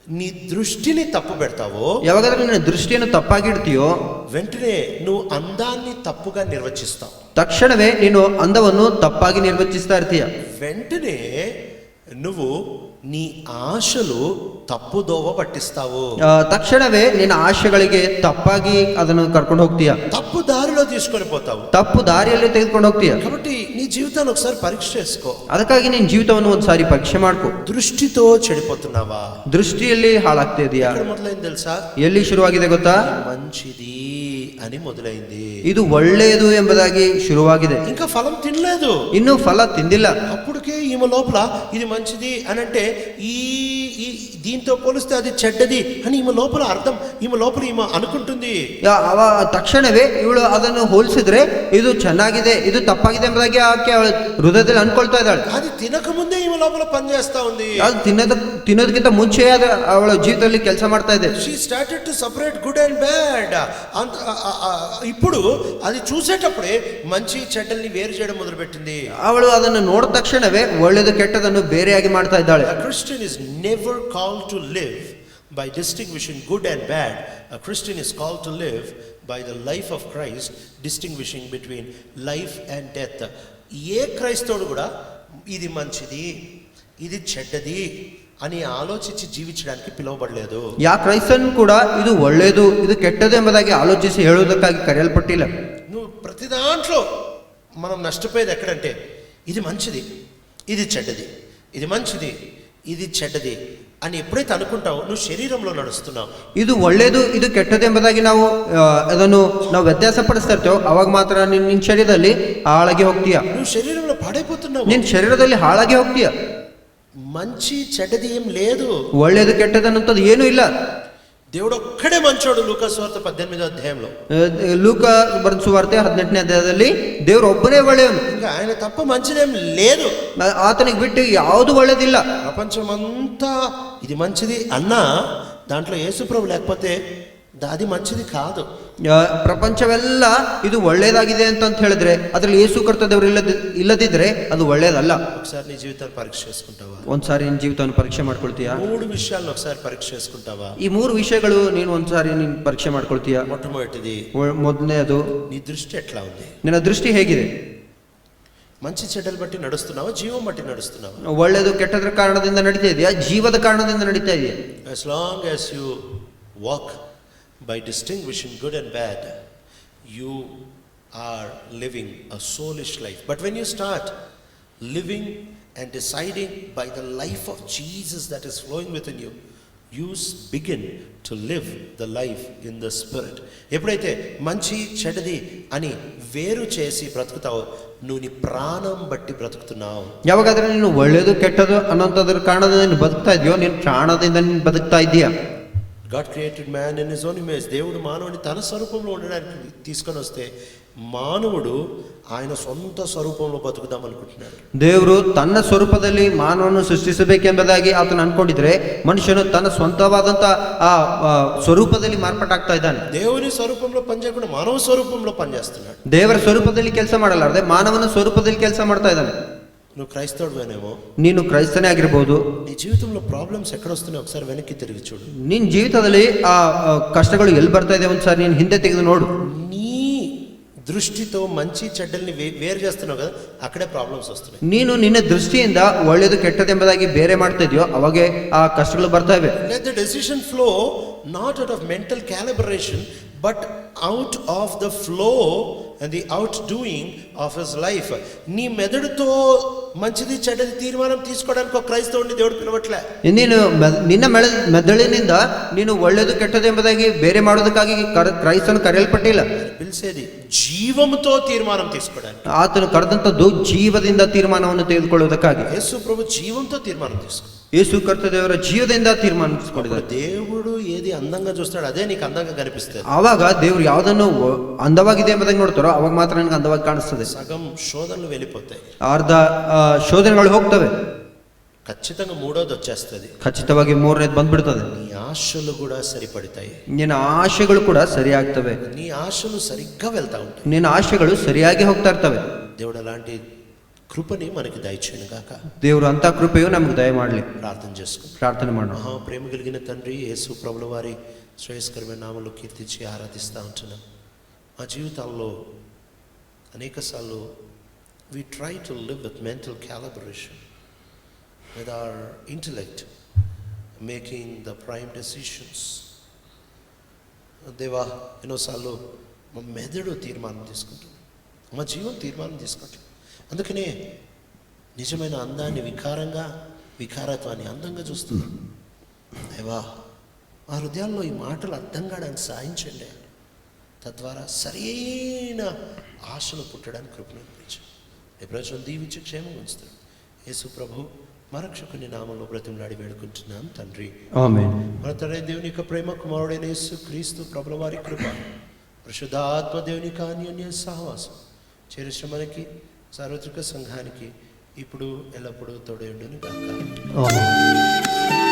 నీ దృష్టిని తప్పు పెడతావో ಯಾವಾಗಾದ್ರೂ ನಿನ್ನ ದೃಷ್ಟಿಯನ್ನು ತಪ್ಪಾಗಿಡ್ತೀಯೋ వెంటనే నువ్వు అందాన్ని తప్పుగా నిర్వచిస్తావు ತಕ್ಷಣವೇ ನೀನು ಅಂದವನ್ನು ತಪ್ಪಾಗಿ ನಿರ್ವಚಿಸ್ತಾ ಇರ್ತೀಯ వెంటనే నువ్వు నీ ఆశలు తప్పుదోవ పట్టిస్తావు ತಕ್ಷಣವೇ ನಿನ್ನ ಆಶೆಗಳಿಗೆ ತಪ್ಪಾಗಿ ಅದನ್ನು ಕರ್ಕೊಂಡು ಹೋಗ್ತೀಯ తప్పు దారిలో తీసుకొని పోతావు ತಪ್ಪು ದಾರಿಯಲ್ಲಿ ತೆಗೆದುಕೊಂಡು ಹೋಗ್ತೀಯ కాబట్టి నీ జీవితాన్ని ఒకసారి పరీక్ష చేసుకో ಅದಕ್ಕಾಗಿ ನಿನ್ನ ಜೀವಿತವನ್ನು ಒಂದ್ಸಾರಿ ಪರೀಕ್ಷೆ ಮಾಡ್ಕೊ దృష్టితో చెడిపోతున్నావా ದೃಷ್ಟಿಯಲ್ಲಿ ಹಾಳಾಗ್ತಾ ಇದೆಯಾ ఎక్కడ మొదలైంది తెలుసా ಎಲ್ಲಿ ಶುರುವಾಗಿದೆ ಗೊತ್ತಾ మంచిది అని మొదలైంది ಇದು ಒಳ್ಳೆಯದು ಎಂಬುದಾಗಿ ಶುರುವಾಗಿದೆ ఇంకా ఫలం తినలేదు ಇನ್ನು ಫಲ ತಿಂದಿಲ್ಲ అప్పటికే ఈమె లోపల ఇది మంచిది అని అంటే ఈ దీంతో పోలిస్తే అది చెడ్డది అని ఈమె లోపల అర్థం ఈమె లోపల ఈమె అనుకుంటుంది ತಕ್ಷಣವೇ ಇವಳು ಅದನ್ನು ಹೋಲಿಸಿದ್ರೆ ಇದು ಚೆನ್ನಾಗಿದೆ ಇದು ತಪ್ಪಾಗಿದೆ ಎಂಬುದಾಗಿ ಆಕೆ ಅವಳ ಹೃದಯದಲ್ಲಿ ಅನ್ಕೊಳ್ತಾ ಇದ್ದಾಳೆ అది తినక ముందే ఈమె లోపల పనిచేస్తా ఉంది ಅದು ತಿನ್ನೋದಕ್ಕಿಂತ ಮುಂಚೆ ಅವಳ ಜೀವಿತದಲ್ಲಿ ಕೆಲಸ ಮಾಡ್ತಾ ಇದೆ she started to separate good and bad ఇప్పుడు అది చూసేటప్పుడే మంచి చెడ్డల్ని వేరు చేయడం మొదలుపెట్టింది ಅವಳು ಅದನ್ನು ನೋಡಿದ ತಕ್ಷಣವೇ ಒಳ್ಳೆಯದು ಕೆಟ್ಟದನ್ನು ಬೇರೆಯಾಗಿ ಮಾಡ್ತಾ ಇದ್ದಾಳೆ A Christian is never called to live by distinguishing good and bad. A Christian is called to live by the life of Christ, distinguishing between life and death. ఏ క్రైస్తవుడు కూడా ఇది మంచిది ఇది చెడ్డది అని ఆలోచించి జీవించడానికి పిలువబడలేదు. ಯಾ ಕ್ರೈಸ್ತನ್ ಕೂಡ ಇದು ಒಳ್ಳೆಯದು ಇದು ಕೆಟ್ಟದು ಎಂಬುದಾಗಿ ಆಲೋಚಿಸಿ ಹೇಳುವುದಕ್ಕಾಗಿ ಕರೆಯಲ್ಪಟ್ಟಿಲ್ಲ. నువ్వు ప్రతి దాంట్లో మనం నష్టపోయేది ఎక్కడంటే ఇది మంచిది ఇది చెడ్డది ఇది మంచిది ఇది చెడ్డది అని ఎప్పుడైతే అనుకుంటావో నువ్వు శరీరంలో నడుస్తున్నావు. ಇದು ಒಳ್ಳೇದು ಇದು ಕೆಟ್ಟದ್ದು ಎಂಬುದಾಗಿ ನಾವು ಅದನ್ನು ನಾವು ವ್ಯತ್ಯಾಸ ಪಡಿಸ್ತಾ ಇರ್ತೇವೆ, ಅವಾಗ ಮಾತ್ರ ನಿನ್ನ ಶರೀರದಲ್ಲಿ ಹಾಳಾಗಿ ಹೋಗ್ತೀಯ. నువ్వు శరీరంలో పాడైపోతున్నావు. ನಿನ್ನ ಶರೀರದಲ್ಲಿ ಹಾಳಾಗಿ ಹೋಗ್ತೀಯ. మంచి చెడ్డది ఏం లేదు. ಒಳ್ಳೇದು ಕೆಟ್ಟದ್ದು ಅನ್ನೋಂಥದ್ದು ಏನೂ ಇಲ್ಲ. దేవుడు ఒక్కడే మంచోడు. లూకాసు వార్త 18వ అధ్యాయంలో ಲೂಕ ಬರೆದ ಸುವಾರ್ತೆ 18ನೇ ಅಧ್ಯಾಯದಲ್ಲಿ ದೇವರು ಒಬ್ಬನೇ ಒಳ್ಳೆಯವನು, ఇంకా ఆయన తప్ప మంచిదేం లేదు. ಆತನಿಗೆ ಬಿಟ್ಟು ಯಾವುದು ಒಳ್ಳೇದಿಲ್ಲ. ప్రపంచమంతా ఇది మంచిది అన్నా దాంట్లో యేసుప్రభు లేకపోతే అది మంచిది కాదు. ಪ್ರಪಂಚವೆಲ್ಲ ಇದು ಒಳ್ಳೇದಾಗಿದೆ ಅಂತ ಹೇಳಿದ್ರೆ ಅದ್ರಲ್ಲಿ ಯೇಸು ಕರ್ತ ದೇವರು ಇಲ್ಲದಿದ್ರೆ ಅದು ಒಳ್ಳೇದಲ್ಲ. ఒకసారి నీ జీవితాన్ని పరీక్ష చేసుకుంటావా? ಒಂದ್ಸಾರಿ ನಿನ್ನ ಜೀವಿತವನ್ನು ಪರೀಕ್ಷೆ ಮಾಡ್ಕೊಳ್ತೀಯಾ? 3 విషయాలను ఒకసారి పరీక్ష చేసుకుంటావా? ಈ 3 ವಿಷಯಗಳು ನೀನು ಒಂದ್ಸಾರಿ ನೀನು ಪರೀಕ್ಷೆ ಮಾಡ್ಕೊಳ್ತೀಯಾ? మొట్టమొదటిది, ಮೊದಲನೇದು నీ దృష్టి ఎట్లా ఉంది? ನಿನ್ನ ದೃಷ್ಟಿ ಹೇಗಿದೆ? మంచి చెడ్డలు బట్టి నడుస్తున్నావా, జీవం బట్టి నడుస్తున్నావా? ಒಳ್ಳೇದು ಕೆಟ್ಟದ್ರ ಕಾರಣದಿಂದ ನಡೀತಾ ಇದೆಯಾ, ಜೀವದ ಕಾರಣದಿಂದ ನಡೀತಾ ಇದೆಯಾ? As long as you walk by distinguishing good and bad, you are living a soulish life. But when you start living and deciding by the life of Jesus that is flowing within you, you begin to live the life in the spirit. ఎప్పుడైతే మంచి చెడ్డది అని వేరు చేసి బ్రతుకుతావో నువ్వు నీ ప్రాణం బట్టి బ్రతుకుతున్నావు. ಯಾವಾಗಾದ್ರೆ ನೀನು ಒಳ್ಳೇದು ಕೆಟ್ಟದು ಅನ್ನೋಂಥದ್ರ ಕಾರಣದಿಂದ ನೀನು ಬದುಕ್ತಾ ಇದೆಯೋ, ನೀನು ಪ್ರಾಣದಿಂದ ನೀನು ಬದುಕ್ತಾ ಇದೆಯಾ? God created man in his own image. దేవుడు మానవుని తన స్వరూపంలో ఉండడానికి తీసుకొని వస్తే మానవుడు ఆయన సొంత స్వరూపంలో బతుకుదాం అనుకుంటున్నాడు. ದೇವರು ತನ್ನ ಸ್ವರೂಪದಲ್ಲಿ ಮಾನವನು ಸೃಷ್ಟಿಸಬೇಕೆಂಬುದಾಗಿ ಆತನು ಅನ್ಕೊಂಡಿದ್ರೆ ಮನುಷ್ಯನು ತನ್ನ ಸ್ವಂತವಾದಂತ ಆ ಸ್ವರೂಪದಲ್ಲಿ ಮಾರ್ಪಾಟಾಗ್ತಾ ಇದ್ದಾನೆ. దేవుని స్వరూపంలో పనిచేయకుండా మానవ స్వరూపంలో పనిచేస్తున్నాడు. ದೇವರ ಸ್ವರೂಪದಲ್ಲಿ ಕೆಲಸ ಮಾಡಲಾರದೆ ಮಾನವನ ಸ್ವರೂಪದಲ್ಲಿ ಕೆಲಸ ಮಾಡ್ತಾ ಇದ್ದಾನೆ. నువ్వు క్రైస్తవుడివేనేమో, ನೀನು ಕ್ರೈಸ್ತನೇ ಆಗಿರ್ಬೋದು. నీ జీవితంలో ప్రాబ్లమ్స్ ఎక్కడ వస్తున్నాయి ఒకసారి వెనక్కి తిరిగి చూడు. ನಿನ್ನ ಜೀವಿತದಲ್ಲಿ ಆ ಕಷ್ಟಗಳು ಎಲ್ಲಿ ಬರ್ತಾ ಇದೆ ಒಂದ್ಸಾರಿ ನೀನು ಹಿಂದೆ ತೆಗೆದು ನೋಡು. నీ దృష్టితో మంచి చెడ్డల్ని వేరు చేస్తున్నావు కదా, అక్కడే ప్రాబ్లమ్స్ వస్తున్నాయి. ನೀನು ನಿನ್ನ ದೃಷ್ಟಿಯಿಂದ ಒಳ್ಳೆಯದು ಕೆಟ್ಟದೆಂಬುದಾಗಿ ಬೇರೆ ಮಾಡ್ತಾ ಇದೆಯೋ ಅವಾಗೆ ಆ ಕಷ್ಟಗಳು ಬರ್ತಾ ಇವೆ. Let the decision flow not out of mental calibration but out of the flow and the outdoing of his life. నీ మెదడుతో మంచిది చెడ్డది తీర్మానం తీసుకోవడానికి ఒక క్రైస్తవుడిని దేవుడు పిలవట్లే. ನೀನು ನಿನ್ನ ಮೆದುಳಿನಿಂದ ನೀನು ಒಳ್ಳೆಯದು ಕೆಟ್ಟದು ಎಂಬುದಾಗಿ ಬೇರೆ ಮಾಡೋದಕ್ಕಾಗಿ ಕ್ರೈಸ್ತನು ಕರೆಯಲ್ಪಟ್ಟಿಲ್ಲ. పిలిచేది జీవముతో తీర్మానం తీసుకోవడానికి. ಆತನು ಕರೆದಂಥದ್ದು ಜೀವದಿಂದ ತೀರ್ಮಾನವನ್ನು ತೆಗೆದುಕೊಳ್ಳುವುದಕ್ಕಾಗಿ. యేసు ప్రభు జీవంతో తీర్మానం తీసుకున్నాడు. ಯೇಸು ಕರ್ತ ದೇವರ ಜೀವದಿಂದ ತೀರ್ಮಾನ తీసుಕೊಂಡಿದ್ದಾರೆ. దేవుడు ఏది అందంగా చూస్తాడు అదే నీకు అందంగా కనిపిస్తుంది. ಆವಾಗ ದೇವರು ಯಾವುದನ್ನು ಅಂದವಾಗಿದೆ ಎಂಬುದಾಗಿ ನೋಡ್ತಾರೋ ಅವಾಗ ಮಾತ್ರ ನನಗೆ ಅಂದವಾಗಿ ಕಾಣಿಸ್ತದೆ. సగం శోధనలు వెళ్ళిపోతాయి, ಅರ್ಧ ಶೋಧನೆಗಳು ಹೋಗ್ತವೆ, ఖచ్చితంగా మూడోది వచ్చేస్తుంది. ಖಚಿತವಾಗಿ 3ನೇದು ಬಂದ್ಬಿಡ್ತದೆ. నీ ఆశలు కూడా సరిపడతాయి, ನಿನ್ನ ಆಶೆಗಳು ಕೂಡ ಸರಿಯಾಗ್ತವೆ, నీ ఆశలు సరిగ్గా వెళ్తా ఉంటాయి, ನಿನ್ನ ಆಶೆಗಳು ಸರಿಯಾಗಿ ಹೋಗ್ತಾ ಇರ್ತವೆ. దేవుడు అలాంటి కృపని మనకి దయచేయను గాక. ದೇವರು ಅಂತ ಕೃಪೆಯು ನಮಗೆ ದಯ ಮಾಡಲಿ. ప్రార్థన చేసుకుందాం. ಪ್ರಾರ್ಥನೆ ಮಾಡೋಣ. మహా ప్రేమ కలిగిన తండ్రి, యేసు ప్రభుల వారి శ్రేయస్కరమైన నామములో కీర్తించి ఆరాధిస్తూ ఉంటున్నాం. మా జీవితాల్లో అనేకసార్లు we try to live with mental calibration, with our intellect making the prime decisions. దేవా, ఎన్నోసార్లు మా మెదడు తీర్మానం తీసుకుంటుంది, మా జీవం తీర్మానం తీసుకుంటుంది. అందుకనే నిజమైన అందాన్ని వికారంగా, వికారత్వాన్ని అందంగా చూస్తున్నాం. దేవా, మా హృదయాల్లో ఈ మాటలు అర్థం కావడానికి సాయించండి. తద్వారా సరైన ఆశలు పుట్టడానికి కృపను ఇప్పించండి. ఈ ప్రజలను దీవించి క్షేమం ఉంచుతాం. యేసు ప్రభు మరక్షకుని నామంలో బ్రతిమలాడి వేడుకుంటున్నాం తండ్రి, ఆమేన్. మన తండ్రి దేవుని యొక్క ప్రేమ, కుమారుడైన యేసు క్రీస్తు ప్రభుల వారి కృప, పరిశుద్ధాత్మ దేవుని యొక్క అన్యోన్య సహవాసం చేరిన మనకి, సార్వత్రిక సంఘానికి ఇప్పుడు ఎల్లప్పుడూ తోడై ఉండును గాక. ఆమేన్.